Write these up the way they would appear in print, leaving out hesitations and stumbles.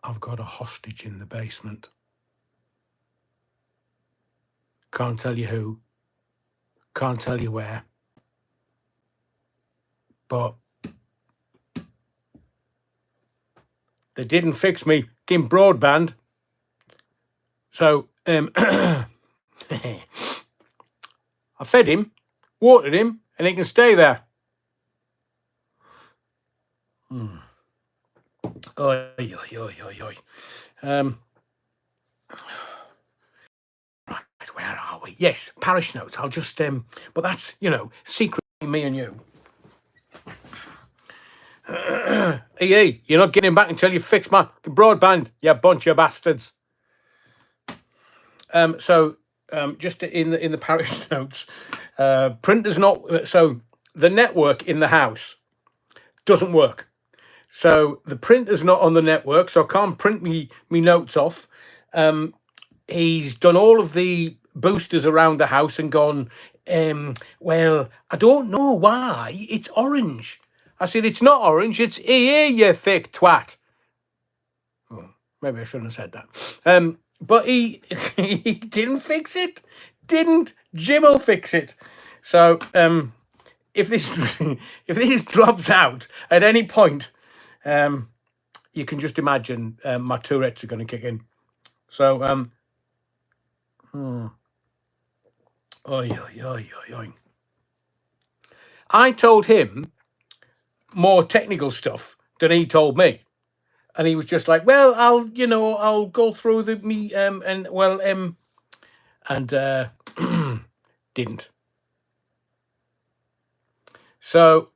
I've got a hostage in the basement. Can't tell you who. Can't tell you where. But they didn't fix me in broadband. So I fed him, watered him, and he can stay there. Oi, oi, oi, oi, oi. Right, where are we? Yes, parish notes. I'll just but that's, secret me and you. EE, you're not getting back until you fix my broadband, you bunch of bastards. Just in the parish notes, printers not, so the network in the house doesn't work. So the printer's not on the network, so I can't print me notes off. He's done all of the boosters around the house and gone, well, I don't know why it's orange. I said, it's not orange, it's EE, you thick twat. Oh, maybe I shouldn't have said that. But he didn't fix it. Didn't. Jim will fix it. So if this drops out at any point, you can just imagine my Tourette's are going to kick in. So I told him more technical stuff than he told me. And he was just like, well, I'll go through didn't. So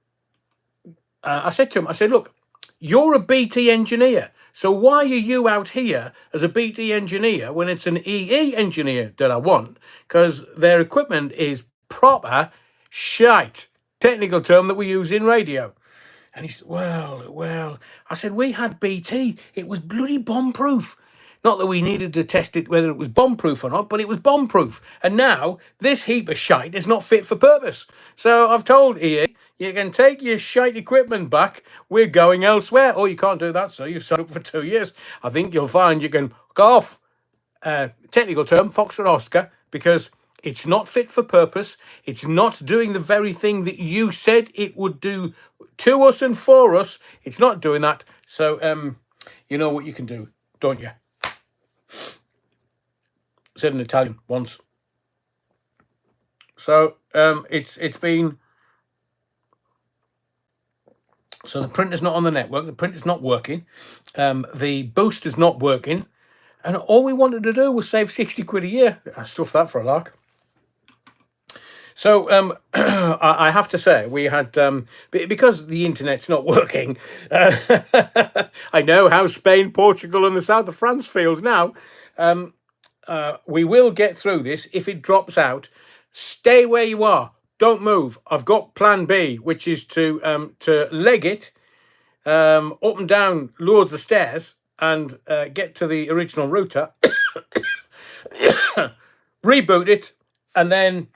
I said to him, look, you're a BT engineer. So why are you out here as a BT engineer when it's an EE engineer that I want? Because their equipment is proper shite. Technical term that we use in radio. And he said, well, I said, we had BT. It was bloody bomb-proof. Not that we needed to test it whether it was bomb-proof or not, but it was bomb-proof. And now this heap of shite is not fit for purpose. So I've told EE, you can take your shite equipment back. We're going elsewhere. Oh, you can't do that, so you've signed up for 2 years. I think you'll find you can go off. Technical term, Foxtrot Oscar, because it's not fit for purpose. It's not doing the very thing that you said it would do to us and for us. It's not doing that. So, you know what you can do, don't you? Said in Italian once. So, it's been... So the printer's not on the network. The printer's not working. The booster's not working. And all we wanted to do was save 60 quid a year. I stuffed that for a lark. So I have to say, we had, because the internet's not working, I know how Spain, Portugal and the south of France feels now. We will get through this. If it drops out, stay where you are. Don't move. I've got plan B, which is to leg it up and down loads of stairs and get to the original router, reboot it, and then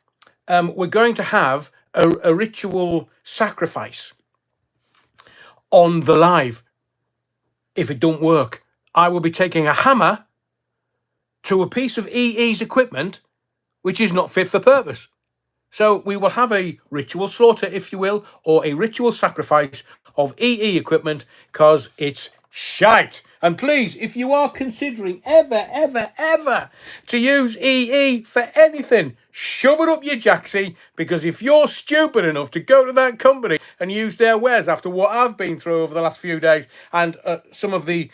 we're going to have a ritual sacrifice on the live. If it don't work, I will be taking a hammer to a piece of EE's equipment, which is not fit for purpose. So we will have a ritual slaughter, if you will, or a ritual sacrifice of EE equipment, because it's shite. And please, if you are considering ever to use EE for anything, shove it up your jacksie, because if you're stupid enough to go to that company and use their wares after what I've been through over the last few days, and some of the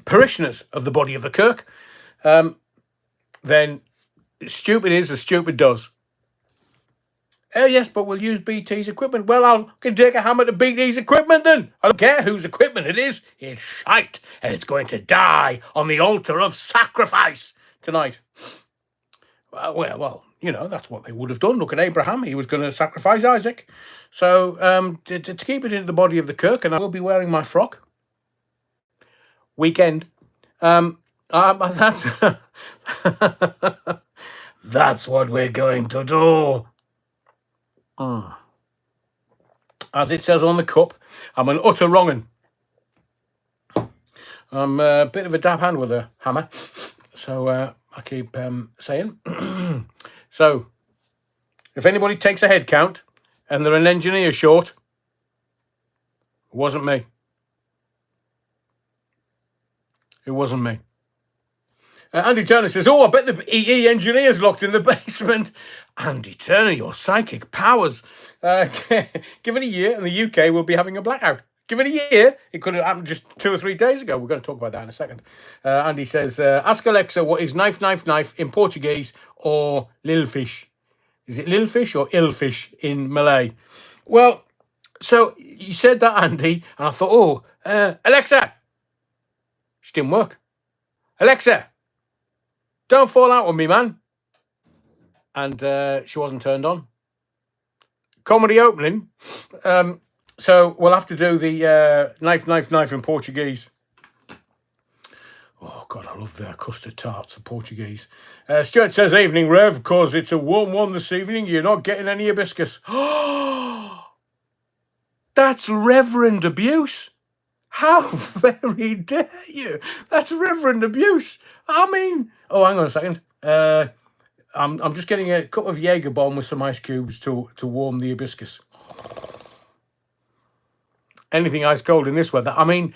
parishioners of the body of the Kirk, then stupid is as stupid does. Oh, yes, but we'll use BT's equipment. Well, I can take a hammer to BT's equipment then. I don't care whose equipment it is. It's shite, and it's going to die on the altar of sacrifice tonight. Well, you know, that's what they would have done. Look at Abraham. He was going to sacrifice Isaac. So to keep it in the body of the Kirk, and I will be wearing my frock. Weekend. That's that's what we're going to do. As it says on the cup, I'm an utter wrong'un. I'm a bit of a dab hand with a hammer. So I keep saying. So if anybody takes a head count and they're an engineer short, it wasn't me. It wasn't me. Andy Turner says, "Oh, I bet the EE engineer's locked in the basement." Andy Turner, your psychic powers. Give it a year and the UK will be having a blackout. Give it a year. It could have happened just 2 or 3 days ago. We're going to talk about that in a second. Andy says, ask Alexa what is knife, knife, knife in Portuguese or little fish. Is it little fish or ill fish in Malay? Well, so you said that, Andy, and I thought, Alexa. She didn't work. Alexa, don't fall out on me, man. And she wasn't turned on. Comedy opening. So we'll have to do the knife, knife, knife in Portuguese. Oh, God, I love their custard tarts, the Portuguese. Stuart says, evening, Rev, because it's a warm one this evening. You're not getting any hibiscus. That's reverend abuse. How very dare you? That's reverend abuse. I mean, oh, hang on a second. I'm just getting a cup of Jaeger bomb with some ice cubes to warm the hibiscus. Anything ice cold in this weather. I mean,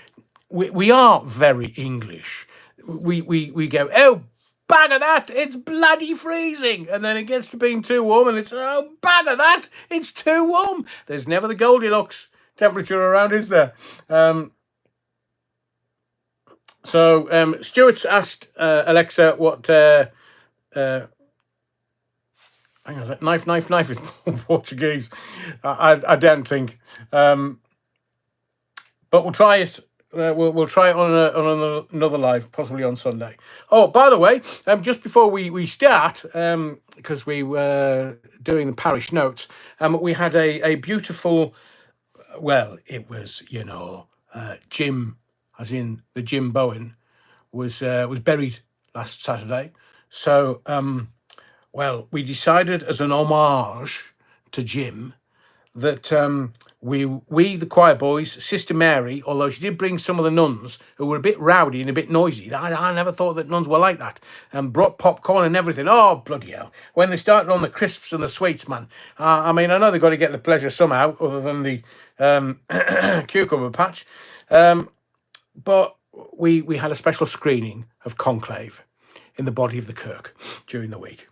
we are very English. We go, oh, bugger that, it's bloody freezing. And then it gets to being too warm and it's, oh, bugger that, it's too warm. There's never the Goldilocks temperature around, is there? So Stuart's asked Alexa what... hang on a sec. Knife, knife, knife is Portuguese. I don't think. But we'll try it. We'll try it on another live, possibly on Sunday. Oh, by the way, just before we start, because we were doing the parish notes, we had a beautiful. Well, it was Jim, as in the Jim Bowen, was buried last Saturday. So well, we decided as an homage to Jim that we the choir boys, Sister Mary, although she did bring some of the nuns who were a bit rowdy and a bit noisy. I never thought that nuns were like that. And brought popcorn and everything. Oh, bloody hell. When they started on the crisps and the sweets, man. I mean, I know they've got to get the pleasure somehow, other than the cucumber patch. But we had a special screening of Conclave in the body of the kirk during the week.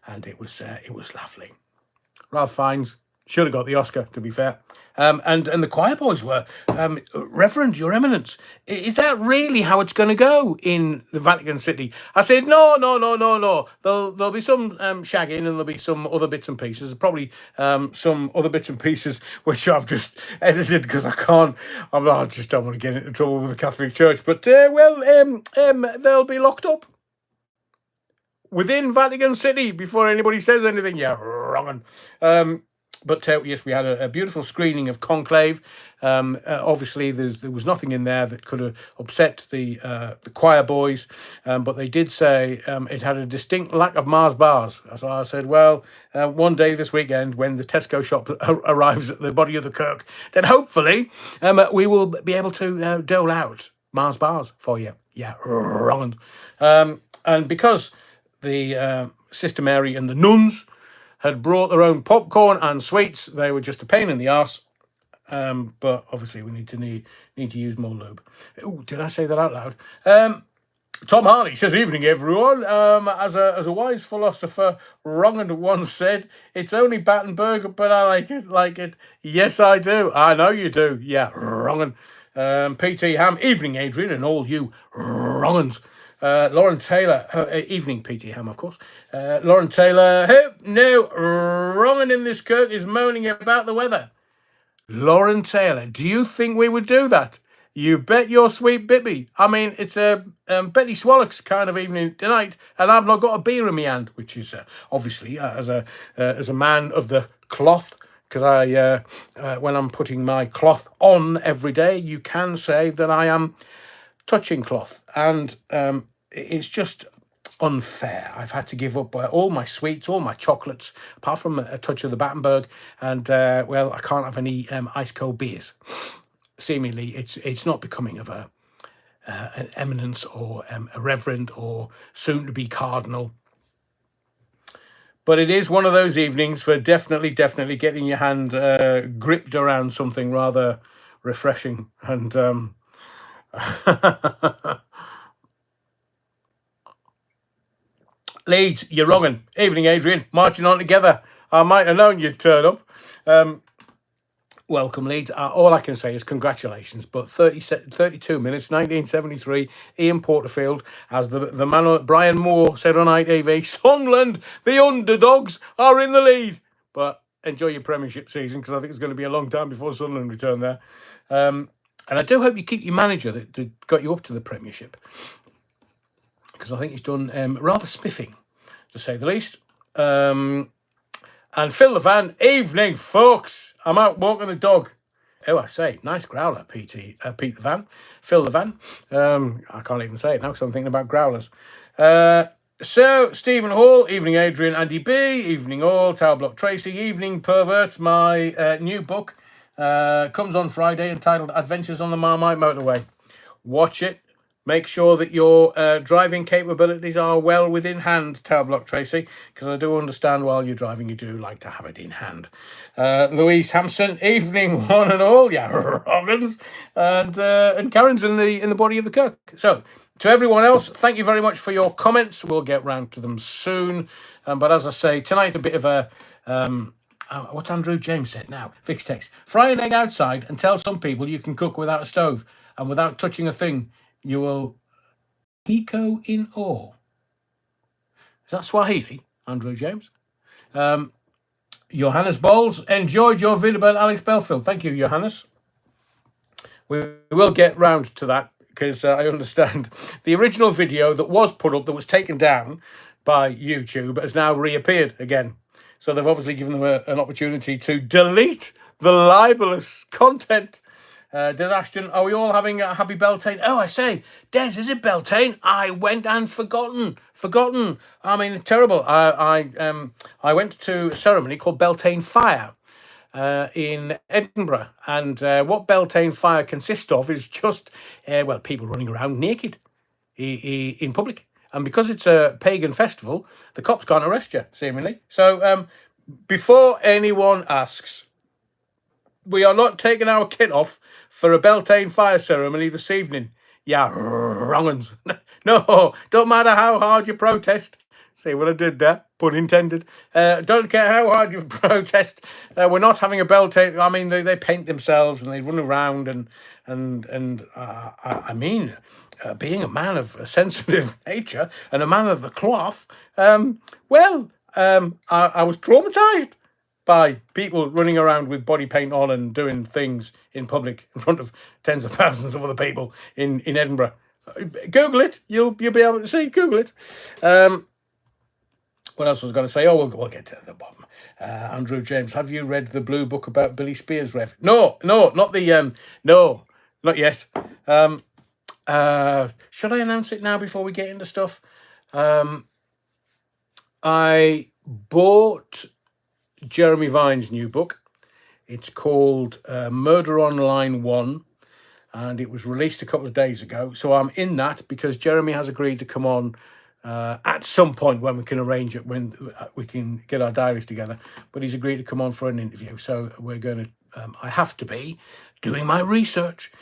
And it was lovely. Ralph Fiennes should have got the Oscar, to be fair. And the choir boys were, Reverend, Your Eminence, is that really how it's going to go in the Vatican City? I said, no. There'll be some shagging and there'll be some other bits and pieces. Probably some other bits and pieces which I've just edited because I just don't want to get into trouble with the Catholic Church. But, they'll be locked up within Vatican City before anybody says anything. Yeah, wrong. But yes, we had a beautiful screening of Conclave. Obviously, there was nothing in there that could have upset the choir boys, but they did say it had a distinct lack of Mars bars. So I said, well, one day this weekend, when the Tesco shop arrives at the body of the kirk, then hopefully we will be able to dole out Mars bars for you. Yeah, wrong. And because the Sister Mary and the nuns had brought their own popcorn and sweets, they were just a pain in the arse. But obviously we need to use more lube. Oh, did I say that out loud? Tom Harley says, evening everyone. As a wise philosopher, Wrongand once said, it's only Battenberg, but I like it. Yes, I do. I know you do. Yeah, Wrongand. PT Ham, evening Adrian and all you Wrongands. Lauren Taylor, evening PT Ham, of course. Lauren Taylor, no, wrong in this kirk is moaning about the weather. Lauren Taylor, do you think we would do that? You bet your sweet Bibby. I mean, it's a Betty Swallock's kind of evening tonight, and I've not got a beer in my hand, which is obviously as a man of the cloth. Because when I'm putting my cloth on every day, you can say that I am touching cloth, and it's just unfair. I've had to give up all my sweets, all my chocolates, apart from a touch of the Battenberg, and well, I can't have any ice cold beers. Seemingly, it's not becoming of an eminence or a reverend or soon to be cardinal. But it is one of those evenings for definitely getting your hand gripped around something rather refreshing. And Leeds, you're wrongin'. Evening, Adrian. Marching on together. I might have known you'd turn up. Welcome, Leeds. All I can say is congratulations. But 32 minutes, 1973, Ian Porterfield, as the man Brian Moore said on ITV, Sunderland, the underdogs, are in the lead. But enjoy your Premiership season, because I think it's going to be a long time before Sunderland return there. And I do hope you keep your manager that got you up to the Premiership, because I think he's done rather spiffing, to say the least. And Phil the Van, evening, folks. I'm out walking the dog. Oh, I say, nice growler, Pete the Van. Phil the Van. I can't even say it now because I'm thinking about growlers. So, Stephen Hall, evening, Adrian, Andy B, evening all, Tower Block Tracy, evening, Perverts. My new book comes on Friday entitled Adventures on the Marmite Motorway. Watch it. Make sure that your driving capabilities are well within hand, Tower Block Tracy, because I do understand while you're driving, you do like to have it in hand. Louise Hampson, evening one and all, yeah, Roggins, and Karen's in the body of the Kirk. So, to everyone else, thank you very much for your comments. We'll get round to them soon. But as I say, tonight a bit of a... what's Andrew James said now? Fixed text. Fry an egg outside and tell some people you can cook without a stove and without touching a thing. You will eco in awe. Is that Swahili, Andrew James? Johannes Bowles, enjoyed your vid about Alex Belfield. Thank you, Johannes. We will get round to that, because I understand the original video that was put up, that was taken down by YouTube, has now reappeared again. So they've obviously given them an opportunity to delete the libelous content. Des Ashton, are we all having a happy Beltane? Oh, I say, Des, is it Beltane? I went and forgotten. I mean, terrible. I went to a ceremony called Beltane Fire in Edinburgh, and what Beltane Fire consists of is just people running around naked in public. And because it's a pagan festival, the cops can't arrest you, seemingly. So before anyone asks, we are not taking our kit off for a Beltane Fire ceremony this evening. Yeah, wrong-uns. No, don't matter how hard you protest. See what I did there? Pun intended. Don't care how hard you protest. We're not having a Beltane. I mean, they paint themselves and they run around I mean, being a man of a sensitive nature and a man of the cloth, I was traumatized by people running around with body paint on and doing things in public in front of tens of thousands of other people in Edinburgh. Google it. You'll be able to see. Google it. What else was I going to say? Oh, we'll get to the bottom. Andrew James, have you read the blue book about Billy Spears, Rev? No, not the... no, not yet. Should I announce it now before we get into stuff? I bought Jeremy Vine's new book. It's called Murder on Line 1, and it was released a couple of days ago. So I'm in that because Jeremy has agreed to come on at some point when we can arrange it, when we can get our diaries together. But he's agreed to come on for an interview. So we're going to, I have to be doing my research.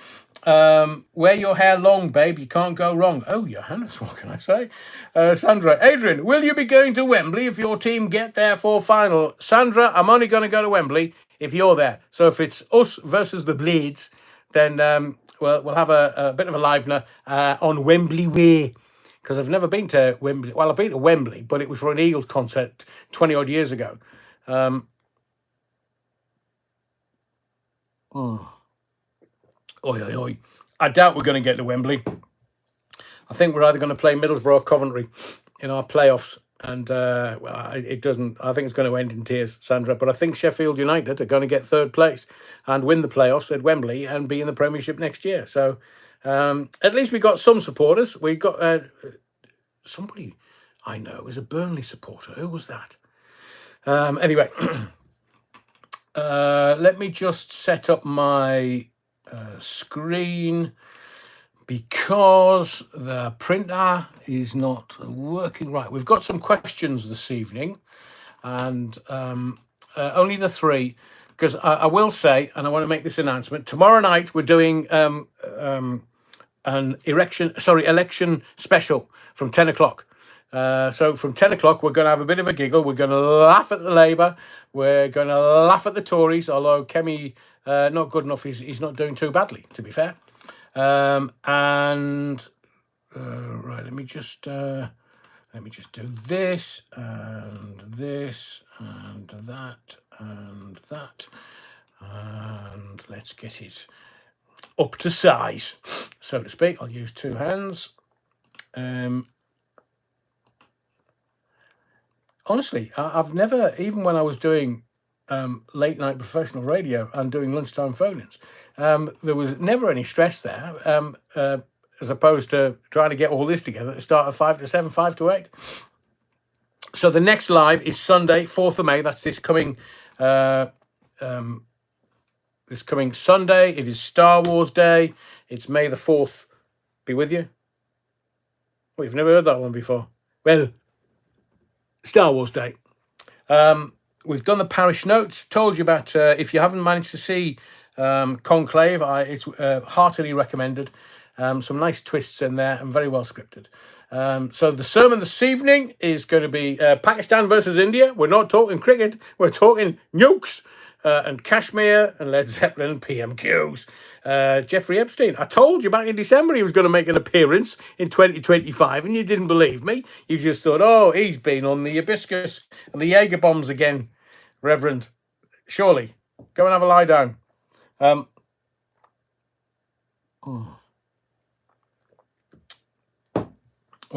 Wear your hair long, babe. You can't go wrong. Oh, Johannes, what can I say? Sandra, Adrian, will you be going to Wembley if your team get there for final? Sandra, I'm only going to go to Wembley if you're there. So if it's us versus the Blades, then we'll have a bit of a livener on Wembley Way. Because I've never been to Wembley. Well, I've been to Wembley, but it was for an Eagles concert 20-odd years ago. Oi. I doubt we're going to get to Wembley. I think we're either going to play Middlesbrough or Coventry in our playoffs. And it doesn't... I think it's going to end in tears, Sandra. But I think Sheffield United are going to get third place and win the playoffs at Wembley and be in the Premiership next year. So... at least we got some supporters. We got somebody I know is a Burnley supporter. Who was that? Anyway, let me just set up my screen. because the printer is not working right. We've got some questions this evening, and only the three, because I will say, and I want to make this announcement, tomorrow night we're doing an election special from 10 o'clock. So from 10 o'clock, we're going to have a bit of a giggle. We're going to laugh at the Labour. We're going to laugh at the Tories, although Kemi, not good enough. He's not doing too badly, to be fair. Right, let me just do this and this and that and that, and let's get it up to size, so to speak. I'll use two hands. Honestly, I've never, even when I was doing late night professional radio and doing lunchtime phone-ins, there was never any stress there, as opposed to trying to get all this together at the start of 5 to 7, 5 to 8. So the next live is Sunday, 4th of May. That's this coming Sunday. It is Star Wars Day. It's May the 4th. Be with you. Well, you've never heard that one before. Well, Star Wars Day. We've done the parish notes. Told you about, if you haven't managed to see Conclave, it's heartily recommended. Some nice twists in there and very well scripted. So the sermon this evening is going to be Pakistan versus India. We're not talking cricket. We're talking nukes and Kashmir and Led Zeppelin and PMQs. Jeffrey Epstein. I told you back in December he was going to make an appearance in 2025 and you didn't believe me. You just thought, oh, he's been on the hibiscus and the Jaeger bombs again, Reverend. Surely. Go and have a lie down. What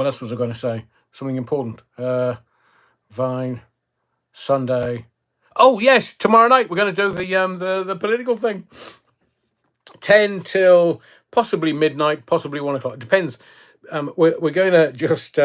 else was I going to say? Something important. Vine, Sunday. Oh yes, tomorrow night we're going to do the political thing. 10 till possibly midnight, possibly 1 o'clock. It depends. We're going to just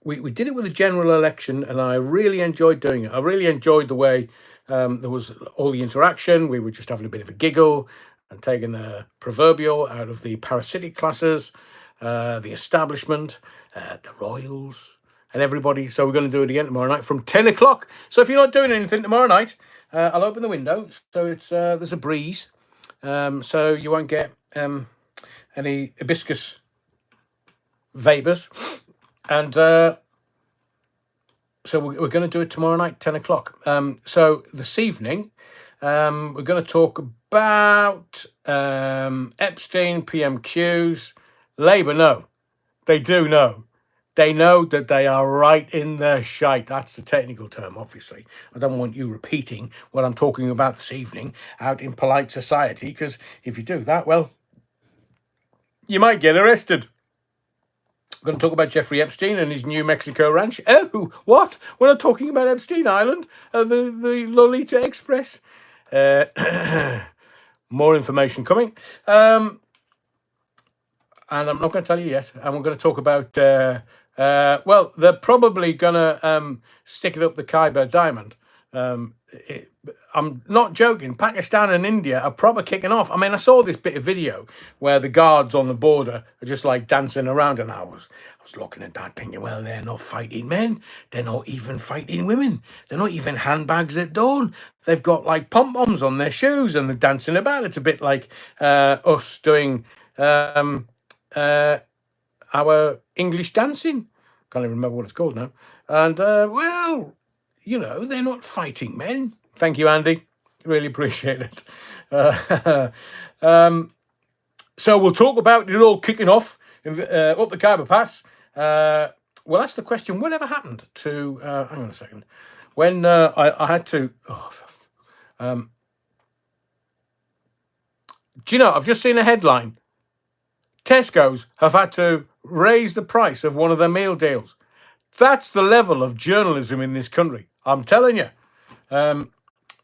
we did it with the general election, and I really enjoyed doing it. I really enjoyed the way there was all the interaction. We were just having a bit of a giggle and taking the proverbial out of the parasitic classes, the establishment, the royals, and everybody. So we're going to do it again tomorrow night from 10 o'clock. So if you're not doing anything tomorrow night, I'll open the window so it's there's a breeze, so you won't get any hibiscus vapors. And so we're going to do it tomorrow night, 10 o'clock. So this evening, we're going to talk about Epstein, PMQs. Labour, no. They do know. They know that they are right in the shite. That's the technical term, obviously. I don't want you repeating what I'm talking about this evening out in polite society, because if you do that, well, you might get arrested. I'm going to talk about Jeffrey Epstein and his New Mexico ranch. Oh, what? We're not talking about Epstein Island, the Lolita Express. More information coming. And I'm not going to tell you yet. And we're going to talk about, well, they're probably going to stick it up the Khyber Diamond. I'm not joking. Pakistan and India are proper kicking off. I mean, I saw this bit of video where the guards on the border are just like dancing around, and I was looking at that thinking, well, they're not fighting men. They're not even fighting women. They're not even handbags at dawn. They've got like pom-poms on their shoes and they're dancing about. It's a bit like us doing our English dancing. Can't even remember what it's called now. And, well, you know, they're not fighting men. Thank you, Andy. Really appreciate it. So we'll talk about it all kicking off up the Khyber Pass. We'll ask the question, whatever happened to... hang on a second. When I had to... do you know, I've just seen a headline. Tesco's have had to raise the price of one of their meal deals. That's the level of journalism in this country. I'm telling you.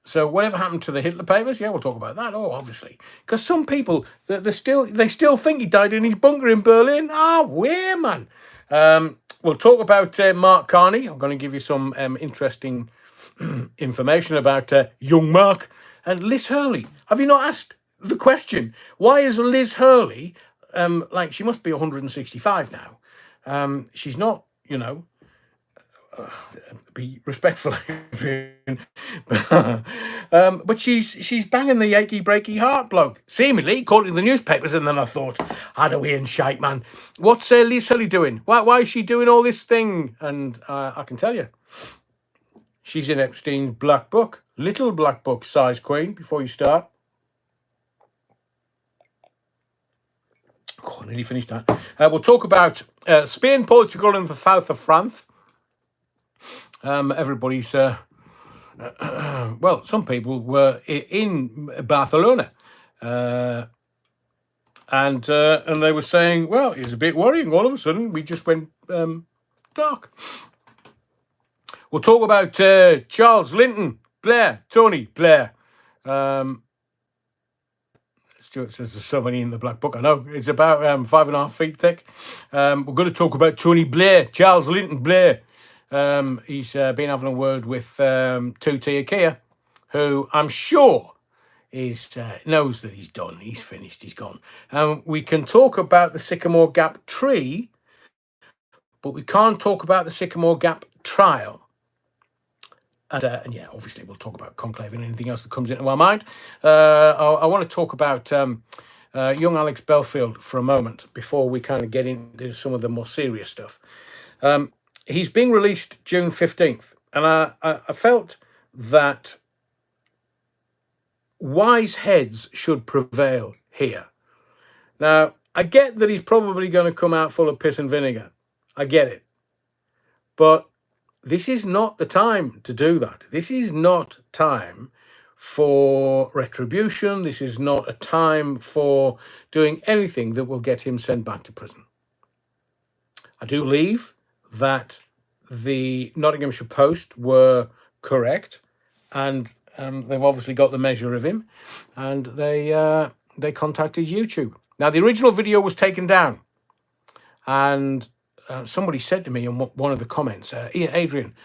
So whatever happened to the Hitler papers? Yeah, we'll talk about that. Oh, obviously. Because some people, they still think he died in his bunker in Berlin. Ah, where, man? We'll talk about Mark Carney. I'm going to give you some interesting information about young Mark. And Liz Hurley. Have you not asked the question, why is Liz Hurley like, she must be 165 now. She's not, be respectful, Adrian. But she's banging the Yakey breaky heart bloke, seemingly, according to the newspapers. And then I thought, how do we in shite, man? What's Liz Hully doing? Why is she doing all this thing? And I can tell you, she's in Epstein's black book, little black book, size queen. Before you start, oh, nearly finished that. We'll talk about Spain, Portugal, and the south of France. Everybody's well, some people were in Barcelona, and they were saying, well, it's a bit worrying. All of a sudden, we just went dark. We'll talk about Charles Linton Blair, Tony Blair. Stuart says there's so many in the black book. I know it's about 5.5 feet thick. We're going to talk about Tony Blair, Charles Linton Blair. He's been having a word with Tuti Akia, who I'm sure knows that he's done. He's finished. He's gone. We can talk about the Sycamore Gap tree, but we can't talk about the Sycamore Gap trial. And yeah, obviously we'll talk about Conclave and anything else that comes into our mind. I want to talk about young Alex Belfield for a moment before we kind of get into some of the more serious stuff. He's being released June 15th, and I felt that wise heads should prevail here. Now, I get that he's probably going to come out full of piss and vinegar. I get it. But this is not the time to do that. This is not time for retribution. This is not a time for doing anything that will get him sent back to prison. I do believe that the Nottinghamshire Post were correct, and they've obviously got the measure of him, and they contacted YouTube. Now, the original video was taken down, and somebody said to me in one of the comments, Adrian,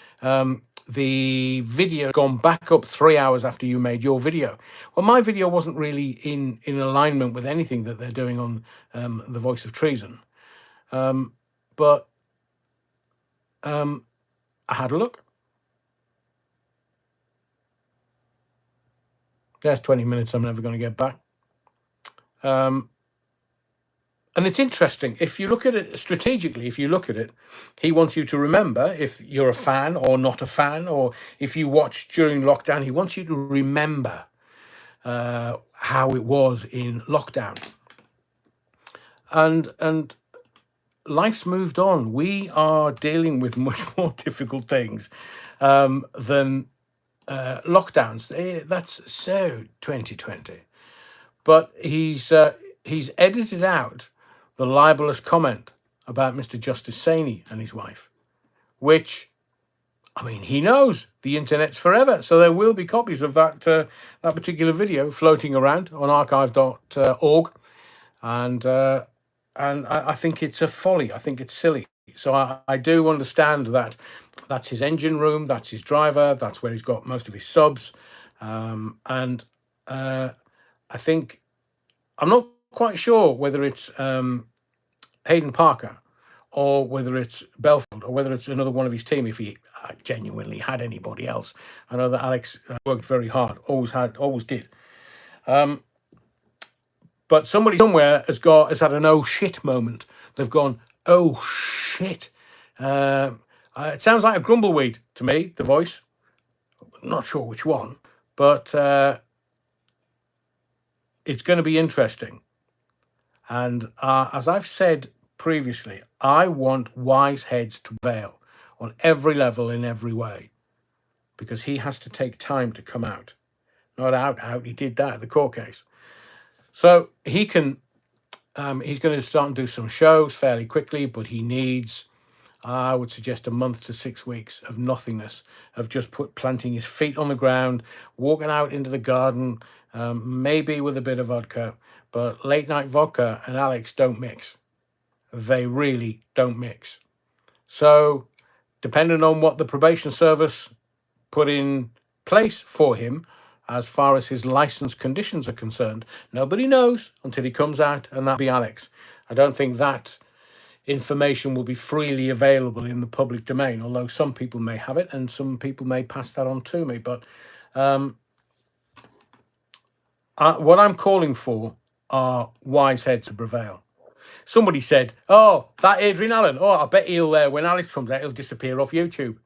the video gone back up 3 hours after you made your video. Well, my video wasn't really in alignment with anything that they're doing on The Voice of Treason. But I had a look. There's 20 minutes I'm never going to get back. And it's interesting, if you look at it strategically, if you look at it, he wants you to remember, if you're a fan or not a fan, or if you watched during lockdown, he wants you to remember how it was in lockdown. And life's moved on. We are dealing with much more difficult things than lockdowns. That's so 2020. But he's edited out the libelous comment about Mr. Justice Saney and his wife, which, I mean, he knows the internet's forever, so there will be copies of that particular video floating around on archive.org, and I think it's a folly. I think it's silly. So I do understand that that's his engine room, that's his driver, that's where he's got most of his subs, and I think, I'm not quite sure whether it's Hayden Parker or whether it's Belfield or whether it's another one of his team, if he genuinely had anybody else. I know that Alex worked very hard, always did. But somebody somewhere has had an oh shit moment. They've gone, oh shit. It sounds like a grumbleweed to me, the voice. I'm not sure which one, but it's going to be interesting. And as I've said previously, I want wise heads to prevail on every level, in every way, because he has to take time to come out. Not out. He did that at the court case. So he can, he's going to start and do some shows fairly quickly, but he needs, I would suggest, a month to 6 weeks of nothingness, of just planting his feet on the ground, walking out into the garden, maybe with a bit of vodka. But late night vodka and Alex don't mix. They really don't mix. So, depending on what the probation service put in place for him, as far as his license conditions are concerned, nobody knows until he comes out, and that'll be Alex. I don't think that information will be freely available in the public domain, although some people may have it and some people may pass that on to me. But what I'm calling for are wise heads to prevail. Somebody said, oh, that Adrian Allen, oh, I bet he'll, when Alex comes out, he'll disappear off YouTube.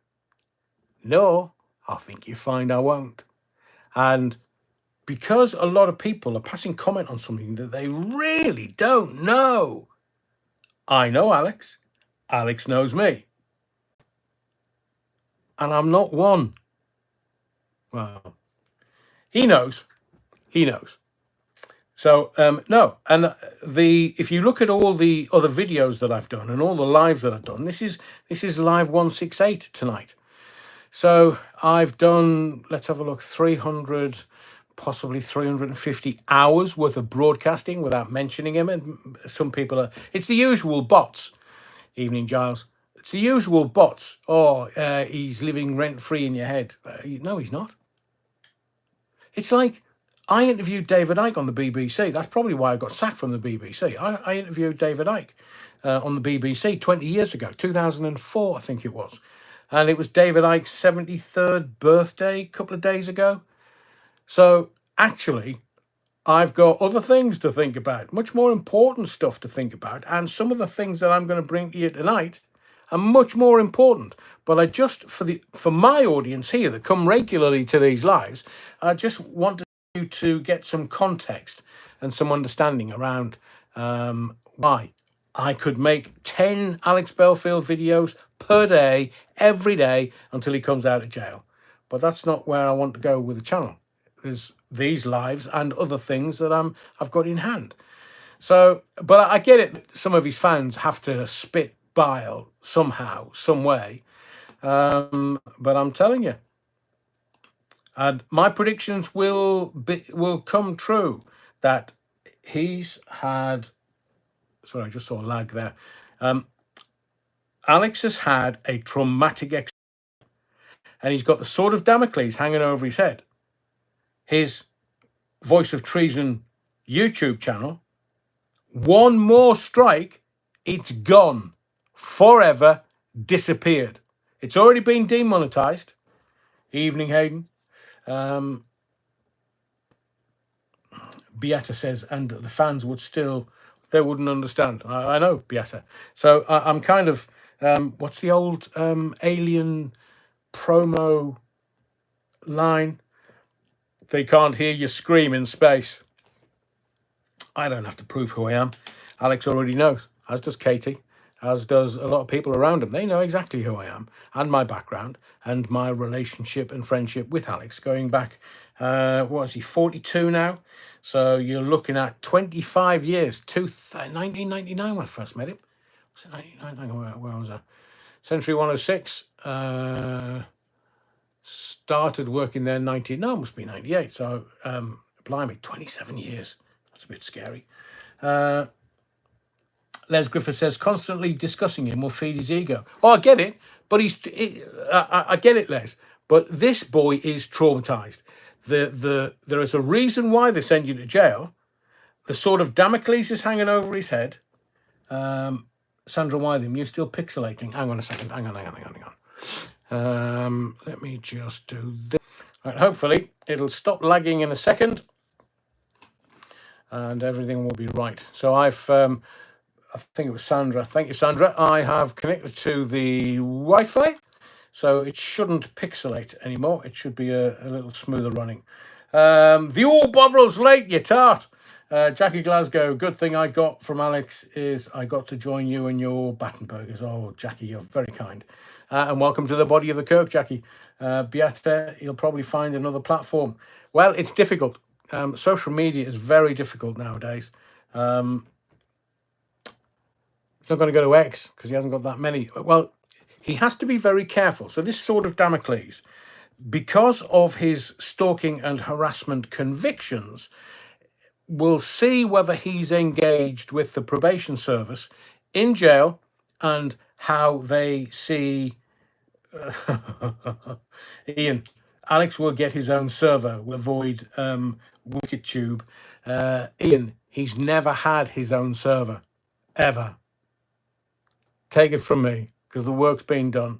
No, I think you find I won't. And because a lot of people are passing comment on something that they really don't know. I know Alex. Alex knows me. And I'm not one. Well, he knows. He knows. So, no. And if you look at all the other videos that I've done and all the lives that I've done, this is live 168 tonight. So I've done, let's have a look, 300, possibly 350 hours worth of broadcasting without mentioning him. And some people are, it's the usual bots. Evening, Giles. It's the usual bots. Oh, he's living rent-free in your head. No, he's not. It's like, I interviewed David Icke on the BBC. That's probably why I got sacked from the BBC. I interviewed David Icke on the BBC 20 years ago, 2004, I think it was. And it was David Icke's 73rd birthday a couple of days ago. So actually, I've got other things to think about, much more important stuff to think about. And some of the things that I'm going to bring to you tonight are much more important. But I just, for my audience here that come regularly to these lives, I just want you to get some context and some understanding around why I could make 10 Alex Belfield videos per day, every day, until he comes out of jail. But that's not where I want to go with the channel. There's these lives and other things that I've got in hand. So, but I get it. Some of his fans have to spit bile somehow, some way. But I'm telling you, and my predictions will come true. That he's had. Sorry, I just saw a lag there. Alex has had a traumatic experience, and he's got the sword of Damocles hanging over his head. His Voice of Treason YouTube channel, one more strike, it's gone. Forever disappeared. It's already been demonetized. Evening, Hayden. Beata says, and the fans would still, they wouldn't understand. I know, Beata. So I'm kind of, what's the old Alien promo line? They can't hear you scream in space. I don't have to prove who I am. Alex already knows, as does Katie, as does a lot of people around him. They know exactly who I am and my background and my relationship and friendship with Alex going back, what is he, 42 now? So you're looking at 25 years, 1999 when I first met him. Was it 1999? Where was I? Century 106. Started working there in no, it must be 98. So, blimey, 27 years. That's a bit scary. Les Griffith says, constantly discussing him will feed his ego. Oh, I get it. But I get it, Les. But this boy is traumatized. There is a reason why they send you to jail. The sword of Damocles is hanging over his head. Sandra Wytham, you're still pixelating. Hang on a second. Hang on. Let me just do this. Right, hopefully it'll stop lagging in a second and everything will be right. So I think it was Sandra. Thank you, Sandra. I have connected to the Wi-Fi, so it shouldn't pixelate anymore. It should be a little smoother running. The all Bovrel's late, you tart. Jackie Glasgow, good thing I got from Alex is I got to join you in your Battenburgers. Oh, Jackie, you're very kind. And welcome to the body of the Kirk, Jackie. Beata, you'll probably find another platform. Well, it's difficult. Social media is very difficult nowadays. He's not going to go to X because he hasn't got that many. Well, he has to be very careful. So this sword of Damocles, because of his stalking and harassment convictions, we'll see whether he's engaged with the probation service in jail and how they see Ian. Alex will get his own server. We'll avoid WickedTube. Ian, he's never had his own server, ever, take it from me, because the work's been done,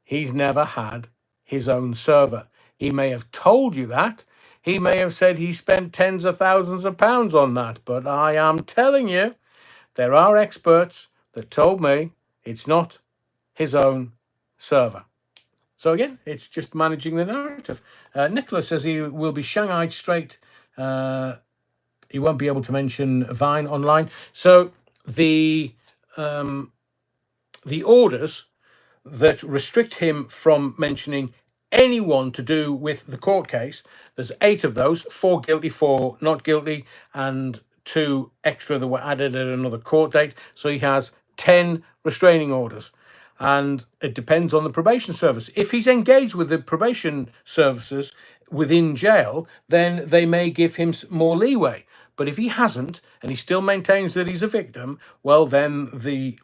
he's never had his own server. He may have told you that. He may have said he spent tens of thousands of pounds on that. But I am telling you, there are experts that told me it's not his own server. So again, it's just managing the narrative. Nicholas says he will be shanghaied straight. He won't be able to mention Vine online. So the orders that restrict him from mentioning anyone to do with the court case, there's 8 of those, 4 guilty, 4 not guilty, and 2 extra that were added at another court date. So he has 10 restraining orders. And it depends on the probation service. If he's engaged with the probation services within jail, then they may give him more leeway. But if he hasn't, and he still maintains that he's a victim, well, then the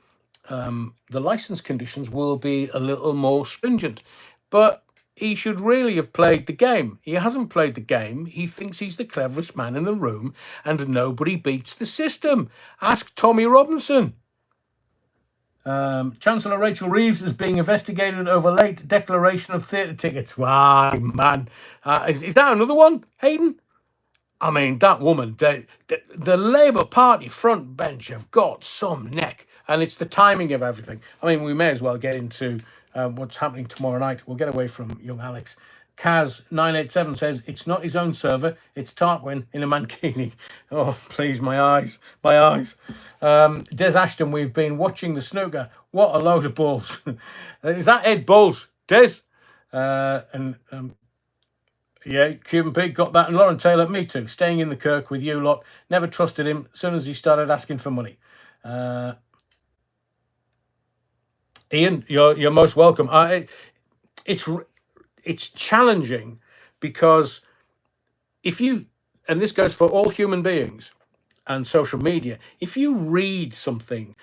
license conditions will be a little more stringent. But he should really have played the game. He hasn't played the game. He thinks he's the cleverest man in the room, and nobody beats the system. Ask Tommy Robinson. Chancellor Rachel Reeves is being investigated over late declaration of theatre tickets. Why, man. Is that another one, Hayden? I mean, that woman, the Labour Party front bench have got some neck, and it's the timing of everything. I mean, we may as well get into what's happening tomorrow night. We'll get away from young Alex. Kaz987 says, it's not his own server, it's Tarquin in a mankini. Oh, please, my eyes, my eyes. Des Ashton, we've been watching the snooker. What a load of balls. Is that Ed Bulls? Des? Yeah, Cuban Pig got that. And Lauren Taylor, me too. Staying in the Kirk with you lot. Never trusted him as soon as he started asking for money. Ian, you're most welcome. It's challenging because if you, and this goes for all human beings and social media, if you read something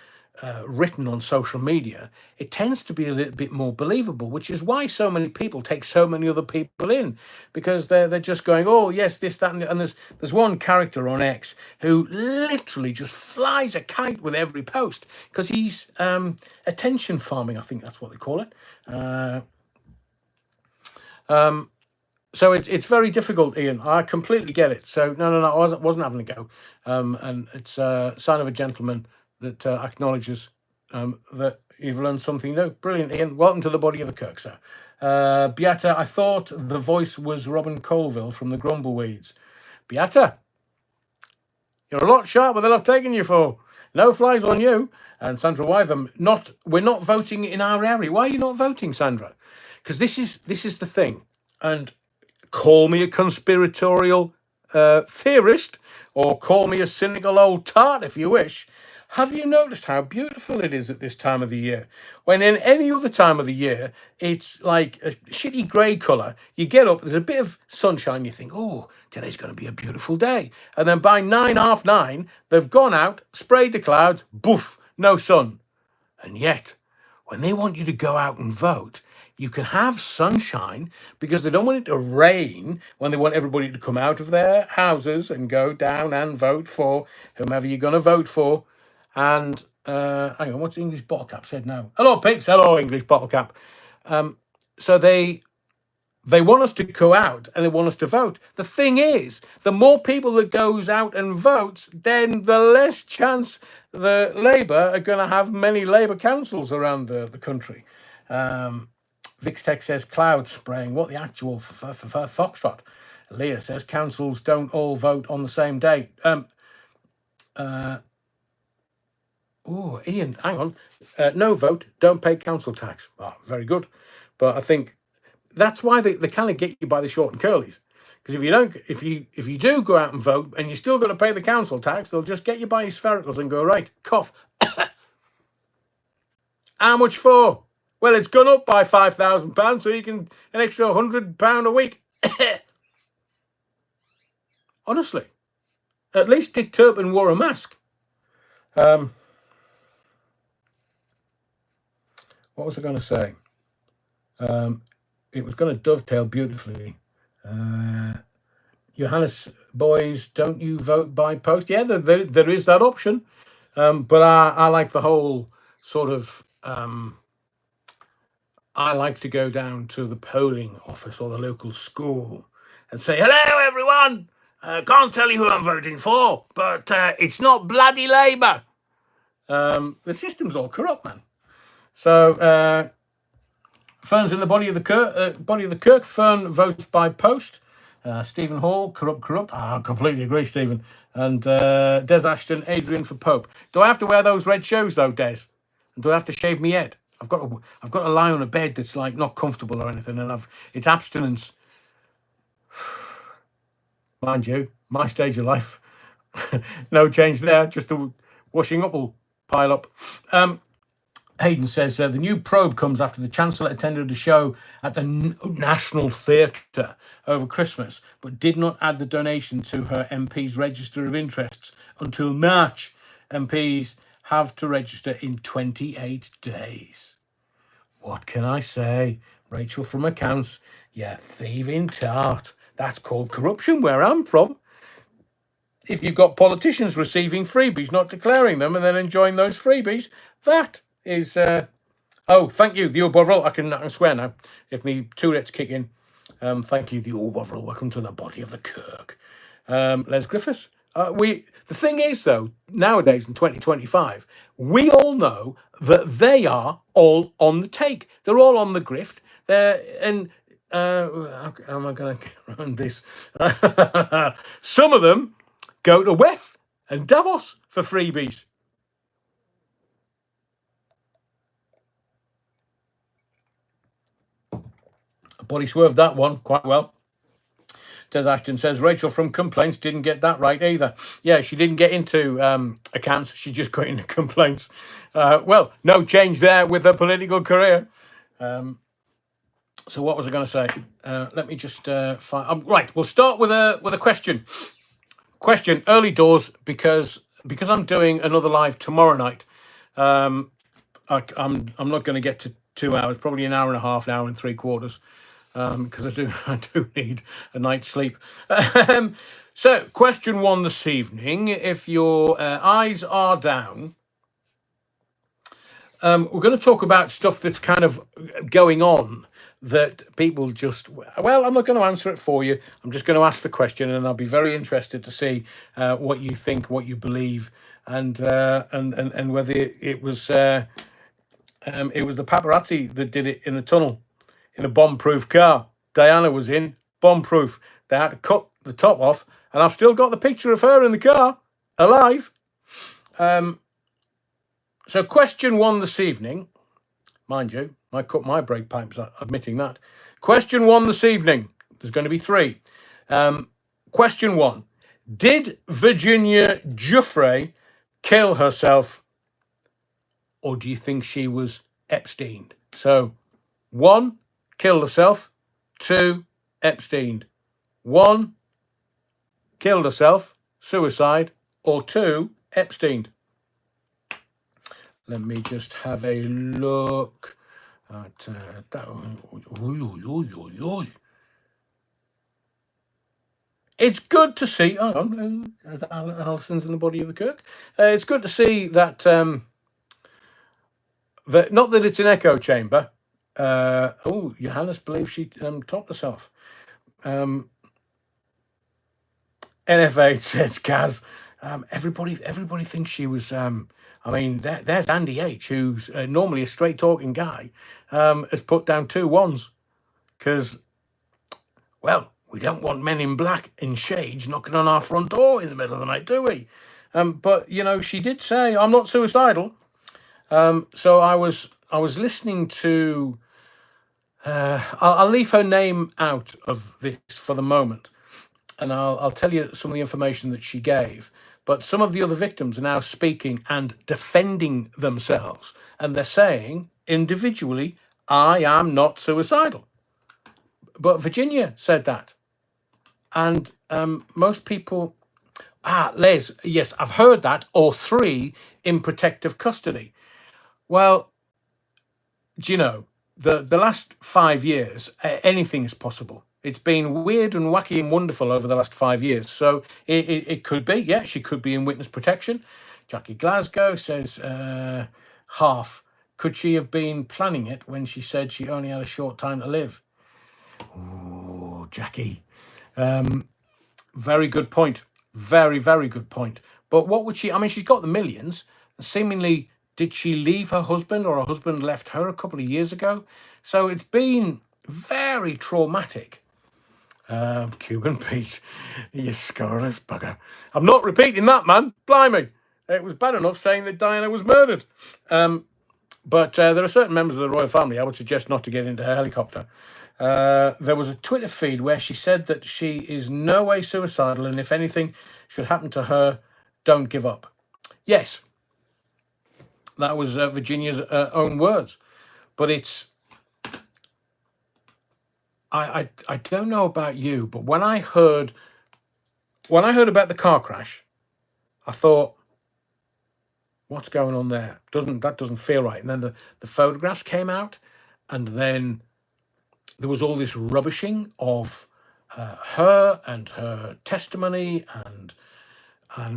written on social media, it tends to be a little bit more believable, which is why so many people take so many other people in, because they're just going, oh yes, this, that, and there's one character on X who literally just flies a kite with every post because he's attention farming, I think that's what they call it. So it's very difficult, Ian. I completely get it. So no, I wasn't having a go. And it's a sign of a gentleman that acknowledges that you've learned something new. Brilliant, Ian. Welcome to the body of the Kirk, sir. Beata, I thought the voice was Robin Colville from the Grumbleweeds. Beata, you're a lot sharper than I've taken you for. No flies on you. And Sandra Wytham, we're not voting in our area. Why are you not voting, Sandra? Because this is the thing. And call me a conspiratorial theorist, or call me a cynical old tart if you wish. Have you noticed how beautiful it is at this time of the year? When in any other time of the year, it's like a shitty grey colour. You get up, there's a bit of sunshine, you think, oh, today's going to be a beautiful day. And then by 9:30, they've gone out, sprayed the clouds, boof, no sun. And yet, when they want you to go out and vote, you can have sunshine because they don't want it to rain when they want everybody to come out of their houses and go down and vote for whomever you're going to vote for. And hang on, what's English Bottle Cap said now? Hello, peeps. Hello, English Bottle Cap. So they want us to go out and they want us to vote. The thing is, the more people that goes out and votes, then the less chance the Labour are going to have many Labour councils around the country. Vixtech says cloud spraying. What the actual foxtrot? Leah says councils don't all vote on the same day. Oh, Ian, hang on. No vote, don't pay council tax. Oh, very good. But I think that's why they kind of get you by the short and curlies. Because if you do go out and vote and you still got to pay the council tax, they'll just get you by your sphericals and go, right, cough. How much for? Well, it's gone up by £5,000, so you can an extra £100 a week. Honestly, at least Dick Turpin wore a mask. What was I going to say? It was going to dovetail beautifully. Johannes, boys, don't you vote by post? Yeah, there is that option. But I like the whole sort of. I like to go down to the polling office or the local school and say, "Hello, everyone. Can't tell you who I'm voting for, but it's not bloody Labour." The system's all corrupt, man. So Fern's in the body of the Kirk. Fern votes by post. Stephen Hall, corrupt. I completely agree, Stephen. And Des Ashton, Adrian for Pope. Do I have to wear those red shoes though, Des? And do I have to shave my head? I've got to lie on a bed that's like not comfortable or anything, and it's abstinence. Mind you, my stage of life, no change there. Just the washing up will pile up. Hayden says the new probe comes after the Chancellor attended a show at the National Theatre over Christmas, but did not add the donation to her MP's register of interests until March. MPs have to register in 28 days. What can I say? Rachel from Accounts, yeah, thieving tart. That's called corruption where I'm from. If you've got politicians receiving freebies, not declaring them, and then enjoying those freebies, that is... oh, thank you, the Bovril. I can swear now, if me Tourette's kick in. Thank you, the Bovril. Welcome to the body of the Kirk. Les Griffiths. The thing is, though, nowadays in 2025, we all know that they are all on the take. They're all on the grift. How am I going to run this? Some of them go to WEF and Davos for freebies. Body swerved that one quite well. Des Ashton says, Rachel from Complaints didn't get that right either. Yeah, she didn't get into accounts. She just got into complaints. Well, no change there with her political career. So what was I going to say? Let me just find... right, we'll start with a question. Question, early doors, because I'm doing another live tomorrow night. I'm not going to get to 2 hours, probably an hour and a half, an hour and 3/4. Because I do need a night's sleep. So, question one this evening. If your eyes are down, we're going to talk about stuff that's kind of going on that people just... Well, I'm not going to answer it for you. I'm just going to ask the question, and I'll be very interested to see what you think, what you believe, and whether it was the paparazzi that did it in the tunnel. In a bomb-proof car. Diana was in, bomb-proof. They had to cut the top off, and I've still got the picture of her in the car, alive. So question one this evening, mind you, I cut my brake pipes, admitting that. Question one this evening, there's going to be 3. Question one, did Virginia Giuffre kill herself, or do you think she was Epsteined? So, 1, killed herself. 2, Epsteined. 1, killed herself, suicide, or 2, Epsteined. Let me just have a look at that. It's good to see... Hang on, Alison's in the body of the Kirk. It's good to see that... that not that it's an echo chamber... Johannes believes she topped herself. NF8 says Kaz. Everybody thinks she was. There's Andy H, who's normally a straight talking guy, has put down 2 1s because, well, we don't want men in black in shades knocking on our front door in the middle of the night, do we? But she did say I'm not suicidal. So I was listening to... I'll leave her name out of this for the moment, and I'll tell you some of the information that she gave. But some of the other victims are now speaking and defending themselves, and they're saying individually, I am not suicidal. But Virginia said that. And most people... Les, yes, I've heard that, or 3 in protective custody. Well, do you know, the last 5 years, anything is possible. It's been weird and wacky and wonderful over the last 5 years. So it could be, yeah, she could be in witness protection. Jackie Glasgow says, half. Could she have been planning it when she said she only had a short time to live? Oh, Jackie. Very good point. Very, very good point. But what would she... I mean, she's got the millions. Seemingly, did she leave her husband, or her husband left her a couple of years ago? So it's been very traumatic. Cuban Pete, you scurrilous bugger. I'm not repeating that, man. Blimey. It was bad enough saying that Diana was murdered. But there are certain members of the royal family I would suggest not to get into her helicopter. There was a Twitter feed where she said that she is no way suicidal, and if anything should happen to her, don't give up. Yes, that was Virginia's own words. But it's... I don't know about you, but when I heard about the car crash, I thought, what's going on there? That doesn't feel right. And then the photographs came out, and then there was all this rubbishing of her and her testimony and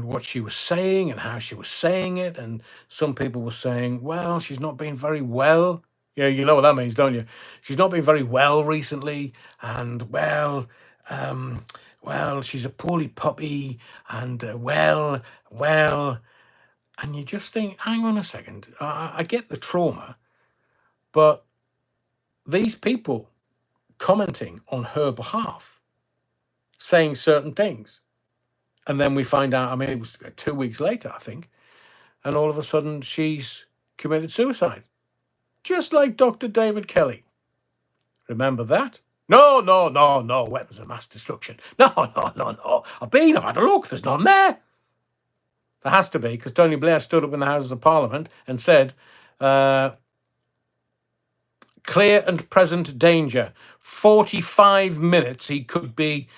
what she was saying and how she was saying it. And some people were saying, well, she's not been very well. Yeah, you know what that means, don't you? She's not been very well recently, and well, she's a poorly puppy, and well, and you just think, hang on a second, I get the trauma, but these people commenting on her behalf, saying certain things, and then we find out, I mean, it was 2 weeks later, I think, and all of a sudden she's committed suicide. Just like Dr. David Kelly. Remember that? No, weapons of mass destruction. No. I've had a look, there's none there. There has to be, because Tony Blair stood up in the Houses of Parliament and said, clear and present danger. 45 minutes he could be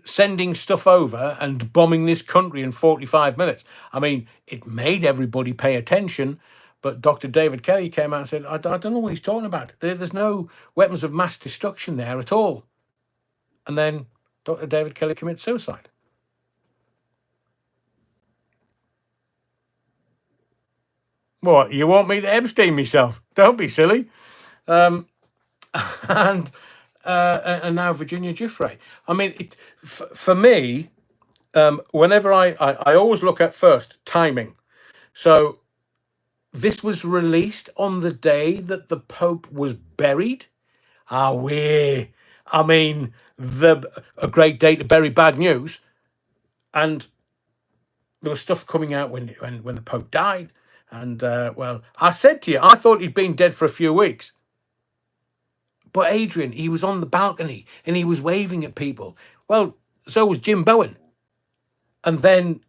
sending stuff over and bombing this country in 45 minutes. I mean, it made everybody pay attention. But Dr. David Kelly came out and said, I don't know what he's talking about. There's no weapons of mass destruction there at all. And then Dr. David Kelly commits suicide. What, you want me to Epstein myself? Don't be silly. And now Virginia Giuffre. I mean, for me, whenever I always look at first timing. So this was released on the day that the Pope was buried. I mean, a great day to bury bad news. And there was stuff coming out when the Pope died. And, well, I said to you, I thought he'd been dead for a few weeks. But Adrian, he was on the balcony and he was waving at people. Well, so was Jim Bowen. And then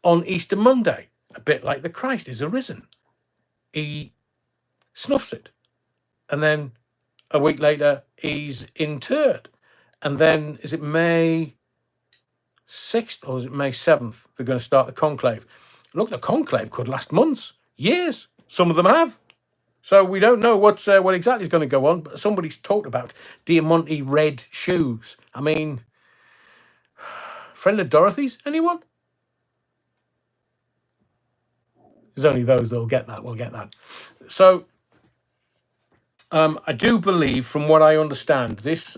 on Easter Monday, a bit like the Christ is arisen, he snuffs it. And then a week later, he's interred. And then, is it May 6th or is it May 7th? They're going to start the conclave. Look, the conclave could last months, years. Some of them have. So we don't know what exactly is going to go on. But somebody's talked about Diamante red shoes. I mean, friend of Dorothy's? Anyone? There's only those that'll get that. Will get that. So I do believe, from what I understand, this